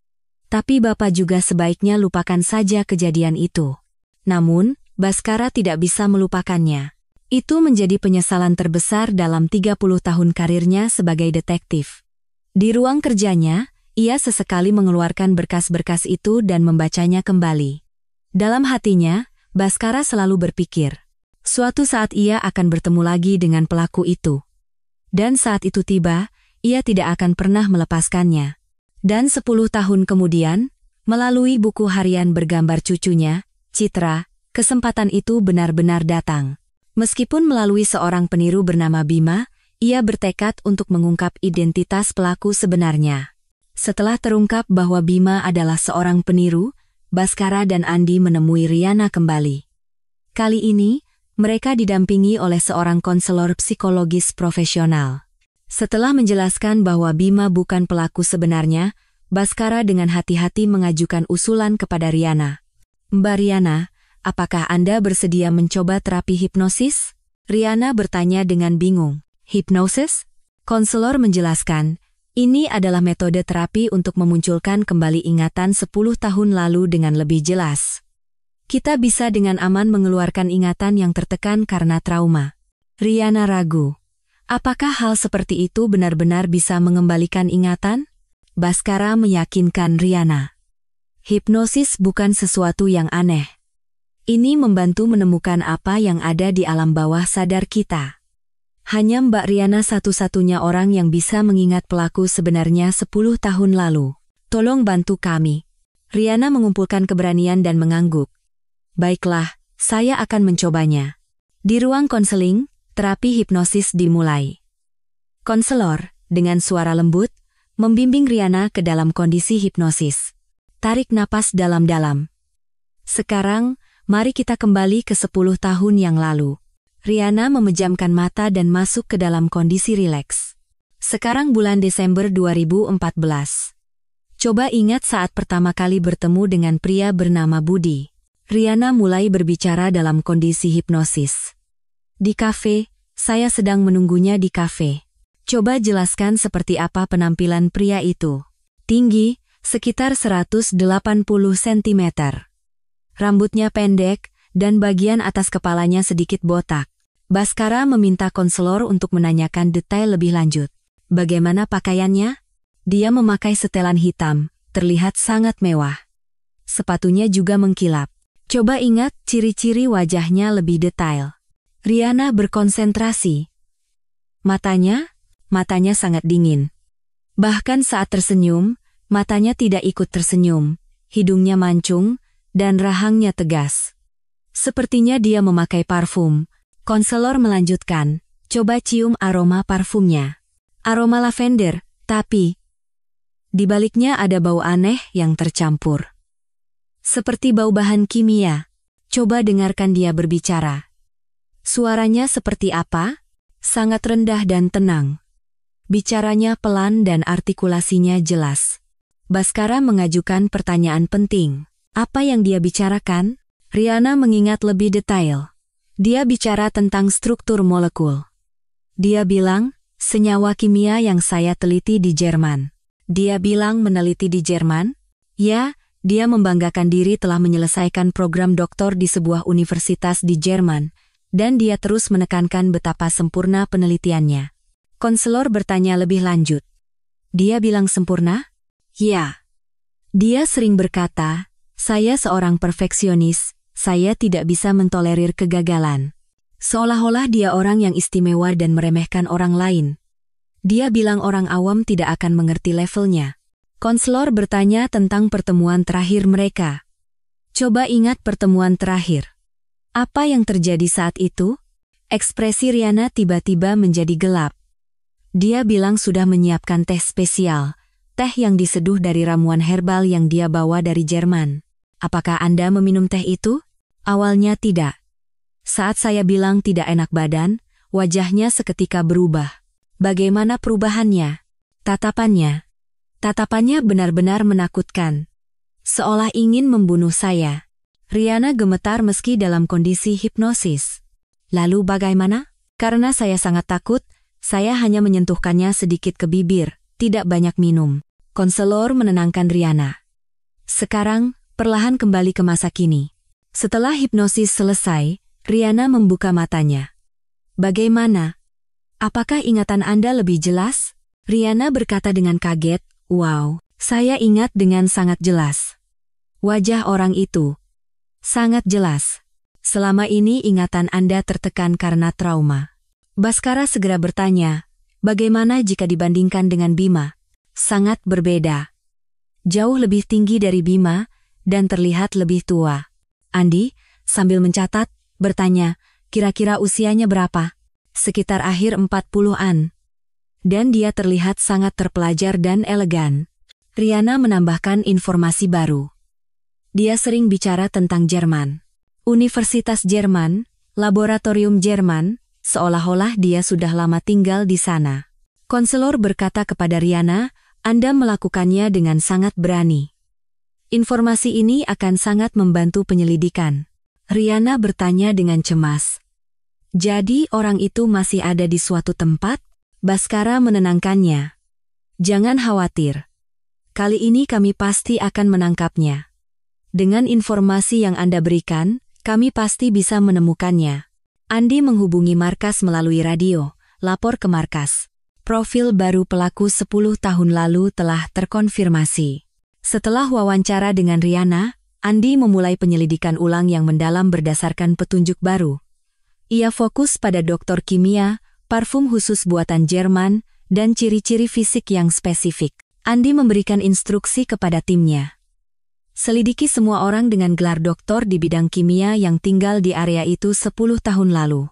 Tapi Bapak juga sebaiknya lupakan saja kejadian itu." Namun, Baskara tidak bisa melupakannya. Itu menjadi penyesalan terbesar dalam 30 tahun karirnya sebagai detektif. Di ruang kerjanya, ia sesekali mengeluarkan berkas-berkas itu dan membacanya kembali. Dalam hatinya, Baskara selalu berpikir, suatu saat ia akan bertemu lagi dengan pelaku itu. Dan saat itu tiba, ia tidak akan pernah melepaskannya. Dan 10 tahun kemudian, melalui buku harian bergambar cucunya, Citra, kesempatan itu benar-benar datang. Meskipun melalui seorang peniru bernama Bima, ia bertekad untuk mengungkap identitas pelaku sebenarnya. Setelah terungkap bahwa Bima adalah seorang peniru, Baskara dan Andi menemui Riana kembali. Kali ini, mereka didampingi oleh seorang konselor psikologis profesional. Setelah menjelaskan bahwa Bima bukan pelaku sebenarnya, Baskara dengan hati-hati mengajukan usulan kepada Riana. "Mbak Riana, apakah Anda bersedia mencoba terapi hipnosis?" Riana bertanya dengan bingung. "Hipnosis?" Konselor menjelaskan, "Ini adalah metode terapi untuk memunculkan kembali ingatan 10 tahun lalu dengan lebih jelas. Kita bisa dengan aman mengeluarkan ingatan yang tertekan karena trauma." Riana ragu. Apakah hal seperti itu benar-benar bisa mengembalikan ingatan? Baskara meyakinkan Riana. Hipnosis bukan sesuatu yang aneh. Ini membantu menemukan apa yang ada di alam bawah sadar kita. Hanya Mbak Riana satu-satunya orang yang bisa mengingat pelaku sebenarnya 10 tahun lalu. Tolong bantu kami. Riana mengumpulkan keberanian dan mengangguk. "Baiklah, saya akan mencobanya." Di ruang konseling, terapi hipnosis dimulai. Konselor, dengan suara lembut, membimbing Riana ke dalam kondisi hipnosis. "Tarik napas dalam-dalam. Sekarang, mari kita kembali ke 10 tahun yang lalu." Riana memejamkan mata dan masuk ke dalam kondisi rileks. Sekarang bulan Desember 2014. Coba ingat saat pertama kali bertemu dengan pria bernama Budi. Riana mulai berbicara dalam kondisi hipnosis. "Di kafe, saya sedang menunggunya di kafe. Coba jelaskan seperti apa penampilan pria itu." "Tinggi, sekitar 180 cm. Rambutnya pendek, dan bagian atas kepalanya sedikit botak." Baskara meminta konselor untuk menanyakan detail lebih lanjut. "Bagaimana pakaiannya?" "Dia memakai setelan hitam, terlihat sangat mewah. Sepatunya juga mengkilap." "Coba ingat ciri-ciri wajahnya lebih detail." Riana berkonsentrasi. Matanya sangat dingin. Bahkan saat tersenyum, matanya tidak ikut tersenyum, hidungnya mancung, dan rahangnya tegas. "Sepertinya dia memakai parfum." Konselor melanjutkan, "Coba cium aroma parfumnya. Aroma lavender, tapi di baliknya ada bau aneh yang tercampur. Seperti bau bahan kimia. Coba dengarkan dia berbicara." Suaranya seperti apa? Sangat rendah dan tenang. Bicaranya pelan dan artikulasinya jelas. Baskara mengajukan pertanyaan penting. Apa yang dia bicarakan? Riana mengingat lebih detail. Dia bicara tentang struktur molekul. Dia bilang, senyawa kimia yang saya teliti di Jerman. Dia bilang meneliti di Jerman? Ya, dia membanggakan diri telah menyelesaikan program doktor di sebuah universitas di Jerman, dan dia terus menekankan betapa sempurna penelitiannya. Konselor bertanya lebih lanjut. Dia bilang sempurna? Ya. Dia sering berkata, saya seorang perfeksionis, saya tidak bisa mentolerir kegagalan. Seolah-olah dia orang yang istimewa dan meremehkan orang lain. Dia bilang orang awam tidak akan mengerti levelnya. Konselor bertanya tentang pertemuan terakhir mereka. Coba ingat pertemuan terakhir. Apa yang terjadi saat itu? Ekspresi Riana tiba-tiba menjadi gelap. Dia bilang sudah menyiapkan teh spesial, teh yang diseduh dari ramuan herbal yang dia bawa dari Jerman. Apakah Anda meminum teh itu? Awalnya tidak. Saat saya bilang tidak enak badan, wajahnya seketika berubah. Bagaimana perubahannya? Tatapannya. Tatapannya benar-benar menakutkan. Seolah ingin membunuh saya. Riana gemetar meski dalam kondisi hipnosis. Lalu bagaimana? Karena saya sangat takut, saya hanya menyentuhkannya sedikit ke bibir, tidak banyak minum. Konselor menenangkan Riana. Sekarang, perlahan kembali ke masa kini. Setelah hipnosis selesai, Riana membuka matanya. Bagaimana? Apakah ingatan Anda lebih jelas? Riana berkata dengan kaget, wow, saya ingat dengan sangat jelas. Wajah orang itu. Sangat jelas. Selama ini ingatan Anda tertekan karena trauma. Baskara segera bertanya, bagaimana jika dibandingkan dengan Bima? Sangat berbeda. Jauh lebih tinggi dari Bima, dan terlihat lebih tua. Andi, sambil mencatat, bertanya, kira-kira usianya berapa? Sekitar akhir 40-an. Dan dia terlihat sangat terpelajar dan elegan. Riana menambahkan informasi baru. Dia sering bicara tentang Jerman. Universitas Jerman, laboratorium Jerman, seolah-olah dia sudah lama tinggal di sana. Konselor berkata kepada Riana, Anda melakukannya dengan sangat berani. Informasi ini akan sangat membantu penyelidikan. Riana bertanya dengan cemas. Jadi orang itu masih ada di suatu tempat? Baskara menenangkannya. Jangan khawatir. Kali ini kami pasti akan menangkapnya. Dengan informasi yang Anda berikan, kami pasti bisa menemukannya. Andi menghubungi markas melalui radio, lapor ke markas. Profil baru pelaku 10 tahun lalu telah terkonfirmasi. Setelah wawancara dengan Riana, Andi memulai penyelidikan ulang yang mendalam berdasarkan petunjuk baru. Ia fokus pada doktor kimia, parfum khusus buatan Jerman, dan ciri-ciri fisik yang spesifik. Andi memberikan instruksi kepada timnya. Selidiki semua orang dengan gelar doktor di bidang kimia yang tinggal di area itu 10 tahun lalu.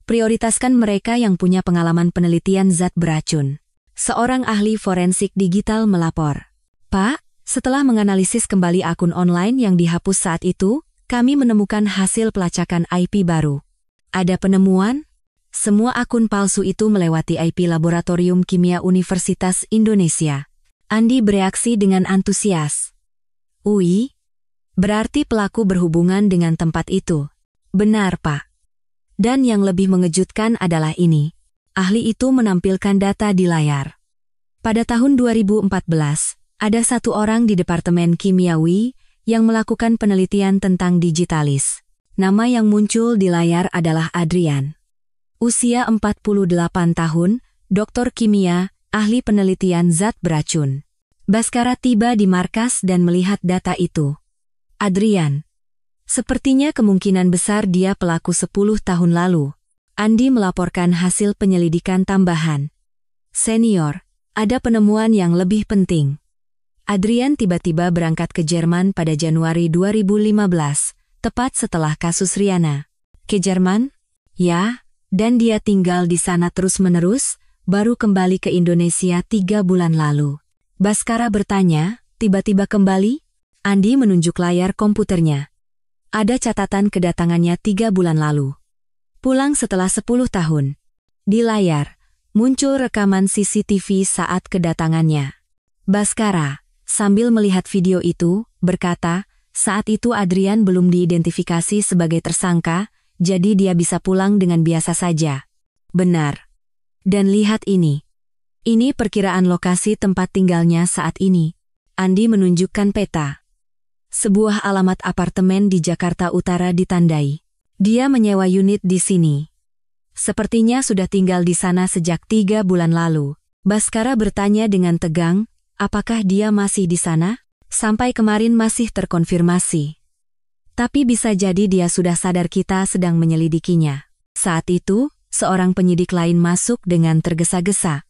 Prioritaskan mereka yang punya pengalaman penelitian zat beracun. Seorang ahli forensik digital melapor. Pak, setelah menganalisis kembali akun online yang dihapus saat itu, kami menemukan hasil pelacakan IP baru. Ada penemuan? Semua akun palsu itu melewati IP Laboratorium Kimia Universitas Indonesia. Andi bereaksi dengan antusias. Ui, berarti pelaku berhubungan dengan tempat itu. Benar, Pak. Dan yang lebih mengejutkan adalah ini. Ahli itu menampilkan data di layar. Pada tahun 2014, ada satu orang di Departemen Kimiawi yang melakukan penelitian tentang digitalis. Nama yang muncul di layar adalah Adrian. Usia 48 tahun, doktor kimia, ahli penelitian zat beracun. Baskara tiba di markas dan melihat data itu. Adrian. Sepertinya kemungkinan besar dia pelaku 10 tahun lalu. Andi melaporkan hasil penyelidikan tambahan. Senior, ada penemuan yang lebih penting. Adrian tiba-tiba berangkat ke Jerman pada Januari 2015. Tepat setelah kasus Riana. Ke Jerman? Ya, dan dia tinggal di sana terus-menerus, baru kembali ke Indonesia 3 bulan lalu. Baskara bertanya, tiba-tiba kembali? Andi menunjuk layar komputernya. Ada catatan kedatangannya 3 bulan lalu. Pulang setelah 10 tahun. Di layar, muncul rekaman CCTV saat kedatangannya. Baskara, sambil melihat video itu, berkata, saat itu Adrian belum diidentifikasi sebagai tersangka, jadi dia bisa pulang dengan biasa saja. Benar. Dan lihat ini. Ini perkiraan lokasi tempat tinggalnya saat ini. Andi menunjukkan peta. Sebuah alamat apartemen di Jakarta Utara ditandai. Dia menyewa unit di sini. Sepertinya sudah tinggal di sana sejak 3 bulan lalu. Baskara bertanya dengan tegang, apakah dia masih di sana? Sampai kemarin masih terkonfirmasi. Tapi bisa jadi dia sudah sadar kita sedang menyelidikinya. Saat itu, seorang penyidik lain masuk dengan tergesa-gesa.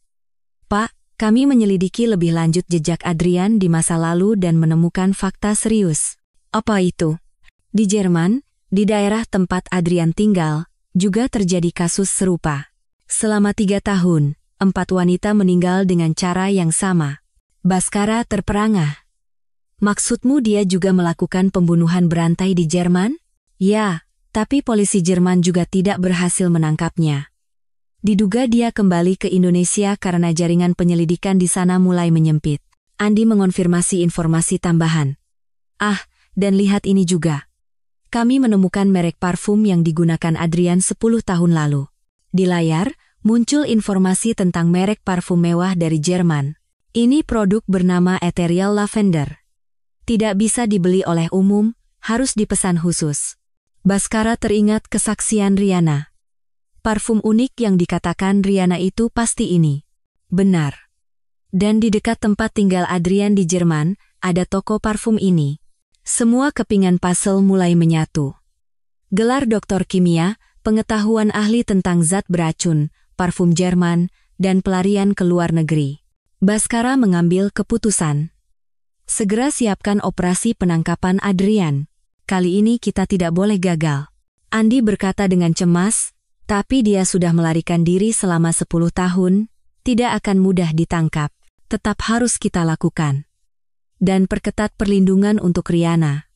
Pak, kami menyelidiki lebih lanjut jejak Adrian di masa lalu dan menemukan fakta serius. Apa itu? Di Jerman, di daerah tempat Adrian tinggal, juga terjadi kasus serupa. Selama 3 tahun, 4 wanita meninggal dengan cara yang sama. Baskara terperangah. Maksudmu dia juga melakukan pembunuhan berantai di Jerman? Ya, tapi polisi Jerman juga tidak berhasil menangkapnya. Diduga dia kembali ke Indonesia karena jaringan penyelidikan di sana mulai menyempit. Andi mengonfirmasi informasi tambahan. Dan lihat ini juga. Kami menemukan merek parfum yang digunakan Adrian 10 tahun lalu. Di layar, muncul informasi tentang merek parfum mewah dari Jerman. Ini produk bernama Ethereal Lavender. Tidak bisa dibeli oleh umum, harus dipesan khusus. Baskara teringat kesaksian Riana. Parfum unik yang dikatakan Riana itu pasti ini. Benar. Dan di dekat tempat tinggal Adrian di Jerman, ada toko parfum ini. Semua kepingan puzzle mulai menyatu. Gelar doktor kimia, pengetahuan ahli tentang zat beracun, parfum Jerman, dan pelarian ke luar negeri. Baskara mengambil keputusan. Segera siapkan operasi penangkapan Adrian. Kali ini kita tidak boleh gagal. Andi berkata dengan cemas, tapi dia sudah melarikan diri selama 10 tahun, tidak akan mudah ditangkap. Tetap harus kita lakukan. Dan perketat perlindungan untuk Riana.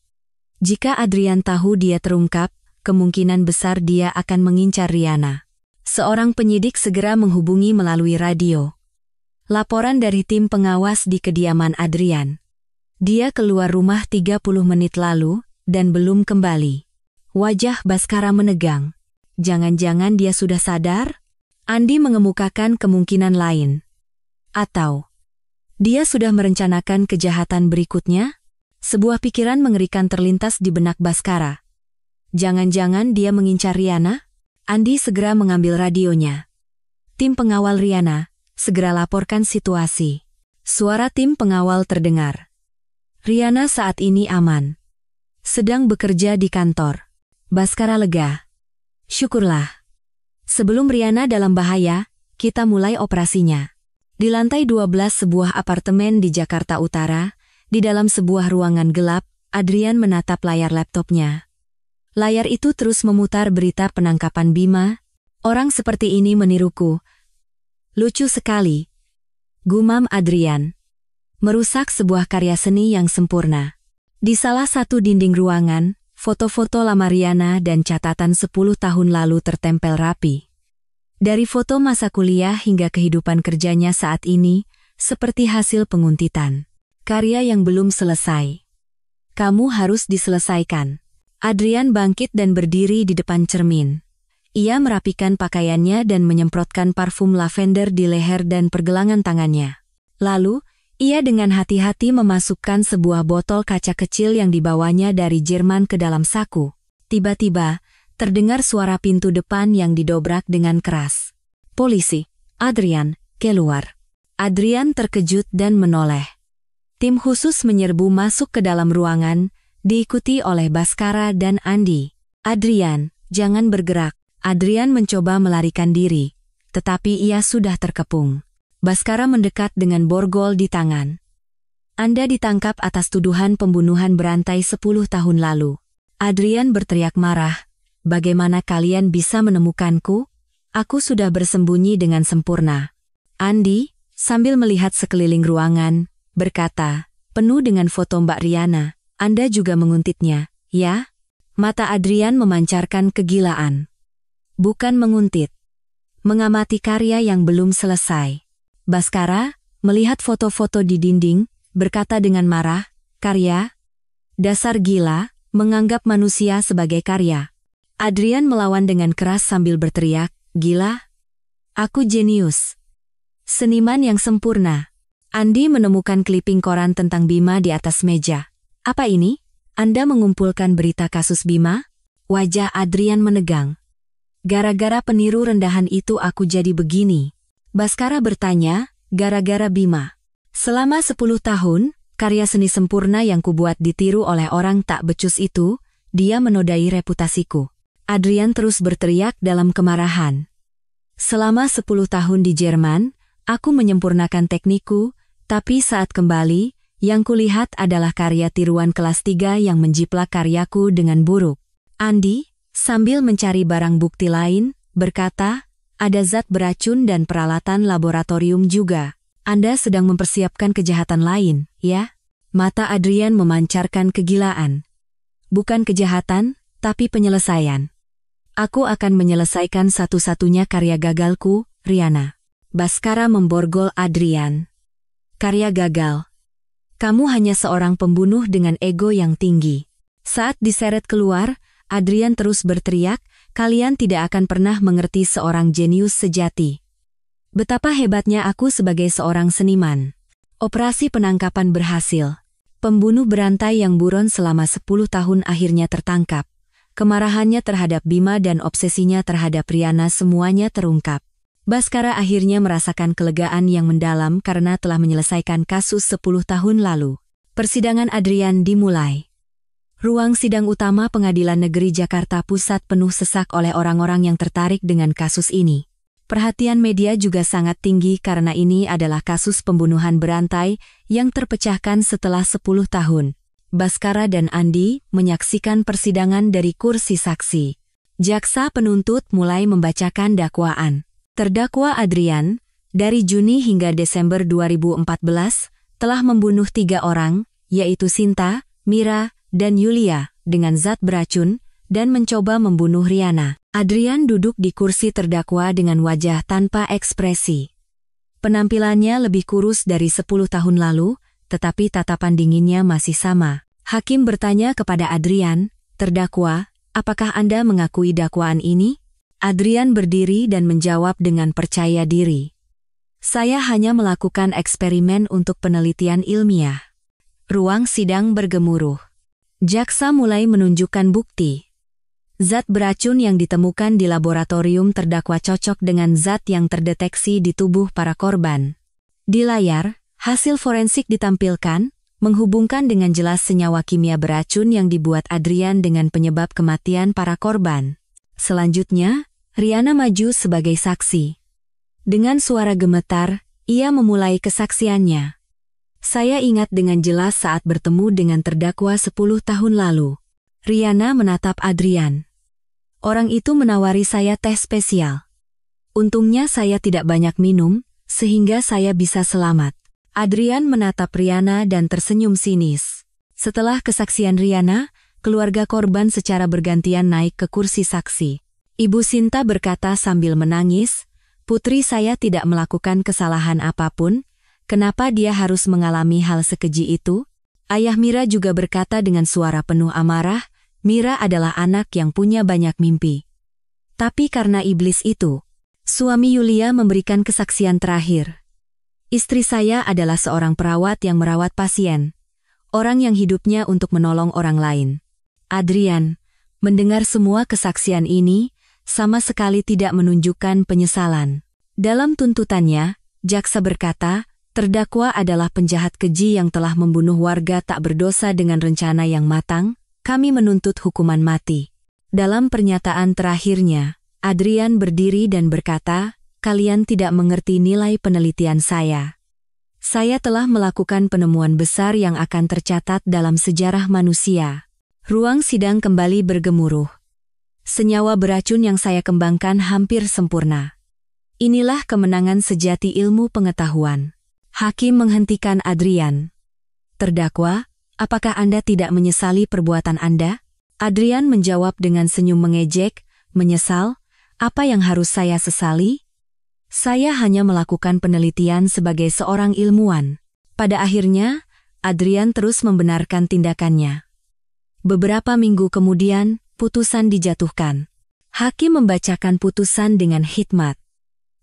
Jika Adrian tahu dia terungkap, kemungkinan besar dia akan mengincar Riana. Seorang penyidik segera menghubungi melalui radio. Laporan dari tim pengawas di kediaman Adrian. Dia keluar rumah 30 menit lalu, dan belum kembali. Wajah Baskara menegang. Jangan-jangan dia sudah sadar? Andi mengemukakan kemungkinan lain. Atau, dia sudah merencanakan kejahatan berikutnya? Sebuah pikiran mengerikan terlintas di benak Baskara. Jangan-jangan dia mengincar Riana? Andi segera mengambil radionya. Tim pengawal Riana, segera laporkan situasi. Suara tim pengawal terdengar. Riana saat ini aman. Sedang bekerja di kantor. Baskara lega. Syukurlah. Sebelum Riana dalam bahaya, kita mulai operasinya. Di lantai 12 sebuah apartemen di Jakarta Utara, di dalam sebuah ruangan gelap, Adrian menatap layar laptopnya. Layar itu terus memutar berita penangkapan Bima. Orang seperti ini meniruku. Lucu sekali. Gumam Adrian. Merusak sebuah karya seni yang sempurna. Di salah satu dinding ruangan, foto-foto lama Riana dan catatan 10 tahun lalu tertempel rapi. Dari foto masa kuliah hingga kehidupan kerjanya saat ini, seperti hasil penguntitan. Karya yang belum selesai. Kamu harus diselesaikan. Adrian bangkit dan berdiri di depan cermin. Ia merapikan pakaiannya dan menyemprotkan parfum lavender di leher dan pergelangan tangannya. Lalu, ia dengan hati-hati memasukkan sebuah botol kaca kecil yang dibawanya dari Jerman ke dalam saku. Tiba-tiba, terdengar suara pintu depan yang didobrak dengan keras. Polisi, Adrian, keluar. Adrian terkejut dan menoleh. Tim khusus menyerbu masuk ke dalam ruangan, diikuti oleh Baskara dan Andi. Adrian, jangan bergerak. Adrian mencoba melarikan diri, tetapi ia sudah terkepung. Baskara mendekat dengan borgol di tangan. Anda ditangkap atas tuduhan pembunuhan berantai 10 tahun lalu. Adrian berteriak marah. Bagaimana kalian bisa menemukanku? Aku sudah bersembunyi dengan sempurna. Andi, sambil melihat sekeliling ruangan, berkata, penuh dengan foto Mbak Riana. Anda juga menguntitnya, ya? Mata Adrian memancarkan kegilaan. bukan menguntit. Mengamati karya yang belum selesai. Baskara, melihat foto-foto di dinding, berkata dengan marah, "Karya? Dasar gila, menganggap manusia sebagai karya." Adrian melawan dengan keras sambil berteriak, "Gila? Aku jenius. Seniman yang sempurna." Andi menemukan kliping koran tentang Bima di atas meja. "Apa ini? Anda mengumpulkan berita kasus Bima?" Wajah Adrian menegang. "Gara-gara peniru rendahan itu aku jadi begini." Baskara bertanya, "Gara-gara Bima?" "Selama 10 tahun, karya seni sempurna yang kubuat ditiru oleh orang tak becus itu, dia menodai reputasiku." Adrian terus berteriak dalam kemarahan. "Selama 10 tahun di Jerman, aku menyempurnakan teknikku, tapi saat kembali, yang kulihat adalah karya tiruan kelas 3 yang menjiplak karyaku dengan buruk." Andi, sambil mencari barang bukti lain, berkata, "Ada zat beracun dan peralatan laboratorium juga. Anda sedang mempersiapkan kejahatan lain, ya?" Mata Adrian memancarkan kegilaan. "Bukan kejahatan, tapi penyelesaian. Aku akan menyelesaikan satu-satunya karya gagalku, Rihanna." Baskara memborgol Adrian. "Karya gagal. Kamu hanya seorang pembunuh dengan ego yang tinggi." Saat diseret keluar, Adrian terus berteriak, "Kalian tidak akan pernah mengerti seorang jenius sejati. Betapa hebatnya aku sebagai seorang seniman." Operasi penangkapan berhasil. Pembunuh berantai yang buron selama 10 tahun akhirnya tertangkap. Kemarahannya terhadap Bima dan obsesinya terhadap Rihanna semuanya terungkap. Baskara akhirnya merasakan kelegaan yang mendalam karena telah menyelesaikan kasus 10 tahun lalu. Persidangan Adrian dimulai. Ruang sidang utama Pengadilan Negeri Jakarta Pusat penuh sesak oleh orang-orang yang tertarik dengan kasus ini. Perhatian media juga sangat tinggi karena ini adalah kasus pembunuhan berantai yang terpecahkan setelah 10 tahun. Baskara dan Andi menyaksikan persidangan dari kursi saksi. Jaksa penuntut mulai membacakan dakwaan. Terdakwa Adrian, dari Juni hingga Desember 2014, telah membunuh 3 orang, yaitu Sinta, Mira, dan Yulia, dengan zat beracun, dan mencoba membunuh Rihanna. Adrian duduk di kursi terdakwa dengan wajah tanpa ekspresi. Penampilannya lebih kurus dari 10 tahun lalu, tetapi tatapan dinginnya masih sama. Hakim bertanya kepada Adrian, "Terdakwa, apakah Anda mengakui dakwaan ini?" Adrian berdiri dan menjawab dengan percaya diri. "Saya hanya melakukan eksperimen untuk penelitian ilmiah." Ruang sidang bergemuruh. Jaksa mulai menunjukkan bukti. Zat beracun yang ditemukan di laboratorium terdakwa cocok dengan zat yang terdeteksi di tubuh para korban. Di layar, hasil forensik ditampilkan, menghubungkan dengan jelas senyawa kimia beracun yang dibuat Adrian dengan penyebab kematian para korban. Selanjutnya, Rihanna maju sebagai saksi. Dengan suara gemetar, ia memulai kesaksiannya. "Saya ingat dengan jelas saat bertemu dengan terdakwa 10 tahun lalu." Rihanna menatap Adrian. "Orang itu menawari saya teh spesial. Untungnya saya tidak banyak minum, sehingga saya bisa selamat." Adrian menatap Rihanna dan tersenyum sinis. Setelah kesaksian Rihanna, keluarga korban secara bergantian naik ke kursi saksi. Ibu Sinta berkata sambil menangis, "Putri saya tidak melakukan kesalahan apapun, kenapa dia harus mengalami hal sekeji itu?" Ayah Mira juga berkata dengan suara penuh amarah, "Mira adalah anak yang punya banyak mimpi." Tapi karena iblis itu, suami Yulia memberikan kesaksian terakhir. "Istri saya adalah seorang perawat yang merawat pasien, orang yang hidupnya untuk menolong orang lain." Adrian, mendengar semua kesaksian ini, sama sekali tidak menunjukkan penyesalan. Dalam tuntutannya, jaksa berkata, "Terdakwa adalah penjahat keji yang telah membunuh warga tak berdosa dengan rencana yang matang, kami menuntut hukuman mati." Dalam pernyataan terakhirnya, Adrian berdiri dan berkata, "Kalian tidak mengerti nilai penelitian saya. Saya telah melakukan penemuan besar yang akan tercatat dalam sejarah manusia." Ruang sidang kembali bergemuruh. "Senyawa beracun yang saya kembangkan hampir sempurna. Inilah kemenangan sejati ilmu pengetahuan." Hakim menghentikan Adrian. "Terdakwa, apakah Anda tidak menyesali perbuatan Anda?" Adrian menjawab dengan senyum mengejek, "Menyesal? Apa yang harus saya sesali? Saya hanya melakukan penelitian sebagai seorang ilmuwan. Pada akhirnya, Adrian terus membenarkan tindakannya. Beberapa minggu kemudian, putusan dijatuhkan. Hakim membacakan putusan dengan hikmat.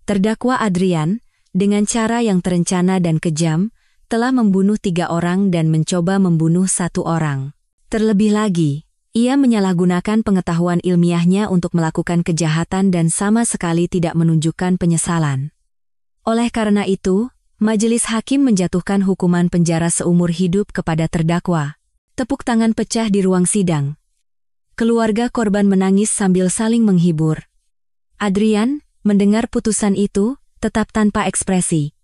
Terdakwa Adrian, dengan cara yang terencana dan kejam, telah membunuh 3 orang dan mencoba membunuh 1 orang. Terlebih lagi, ia menyalahgunakan pengetahuan ilmiahnya untuk melakukan kejahatan dan sama sekali tidak menunjukkan penyesalan. Oleh karena itu, majelis hakim menjatuhkan hukuman penjara seumur hidup kepada terdakwa. Tepuk tangan pecah di ruang sidang. Keluarga korban menangis sambil saling menghibur. Adrian, mendengar putusan itu, tetap tanpa ekspresi.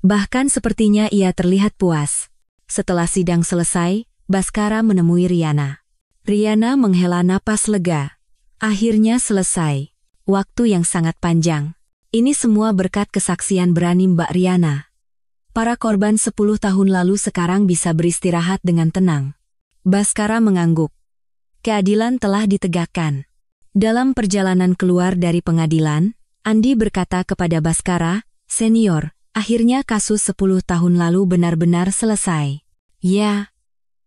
Bahkan sepertinya ia terlihat puas. Setelah sidang selesai, Baskara menemui Riana. Riana menghela napas lega. Akhirnya selesai. Waktu yang sangat panjang. Ini semua berkat kesaksian berani Mbak Riana. Para korban 10 tahun lalu sekarang bisa beristirahat dengan tenang. Baskara mengangguk. Keadilan telah ditegakkan. Dalam perjalanan keluar dari pengadilan, Andi berkata kepada Baskara, "Senior, akhirnya kasus 10 tahun lalu benar-benar selesai." "Ya,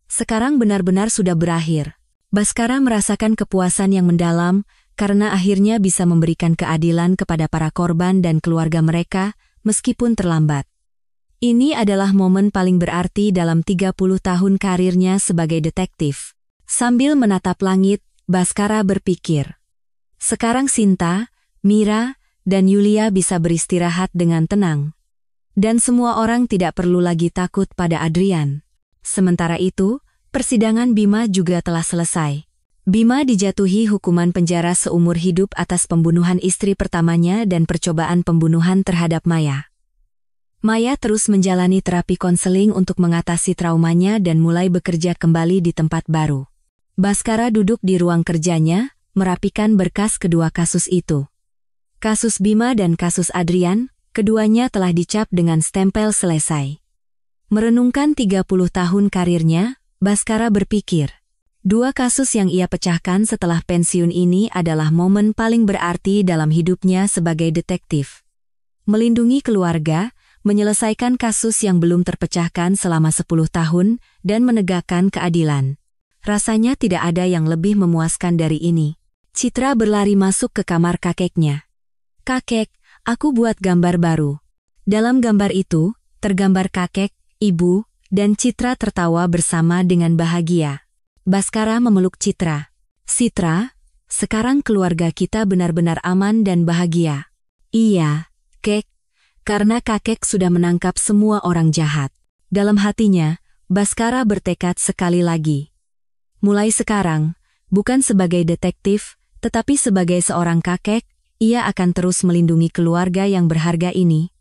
sekarang benar-benar sudah berakhir." Baskara merasakan kepuasan yang mendalam karena akhirnya bisa memberikan keadilan kepada para korban dan keluarga mereka meskipun terlambat. Ini adalah momen paling berarti dalam 30 tahun karirnya sebagai detektif. Sambil menatap langit, Baskara berpikir, sekarang Sinta, Mira, dan Yulia bisa beristirahat dengan tenang. Dan semua orang tidak perlu lagi takut pada Adrian. Sementara itu, persidangan Bima juga telah selesai. Bima dijatuhi hukuman penjara seumur hidup atas pembunuhan istri pertamanya dan percobaan pembunuhan terhadap Maya. Maya terus menjalani terapi konseling untuk mengatasi traumanya dan mulai bekerja kembali di tempat baru. Baskara duduk di ruang kerjanya, merapikan berkas kedua kasus itu. Kasus Bima dan kasus Adrian, keduanya telah dicap dengan stempel selesai. Merenungkan 30 tahun karirnya, Baskara berpikir, 2 kasus yang ia pecahkan setelah pensiun ini adalah momen paling berarti dalam hidupnya sebagai detektif. Melindungi keluarga, menyelesaikan kasus yang belum terpecahkan selama 10 tahun, dan menegakkan keadilan. Rasanya tidak ada yang lebih memuaskan dari ini. Citra berlari masuk ke kamar kakeknya. "Kakek, aku buat gambar baru." Dalam gambar itu, tergambar kakek, ibu, dan Citra tertawa bersama dengan bahagia. Baskara memeluk Citra. "Citra, sekarang keluarga kita benar-benar aman dan bahagia." "Iya, Kek, karena kakek sudah menangkap semua orang jahat." Dalam hatinya, Baskara bertekad sekali lagi. Mulai sekarang, bukan sebagai detektif, tetapi sebagai seorang kakek, ia akan terus melindungi keluarga yang berharga ini,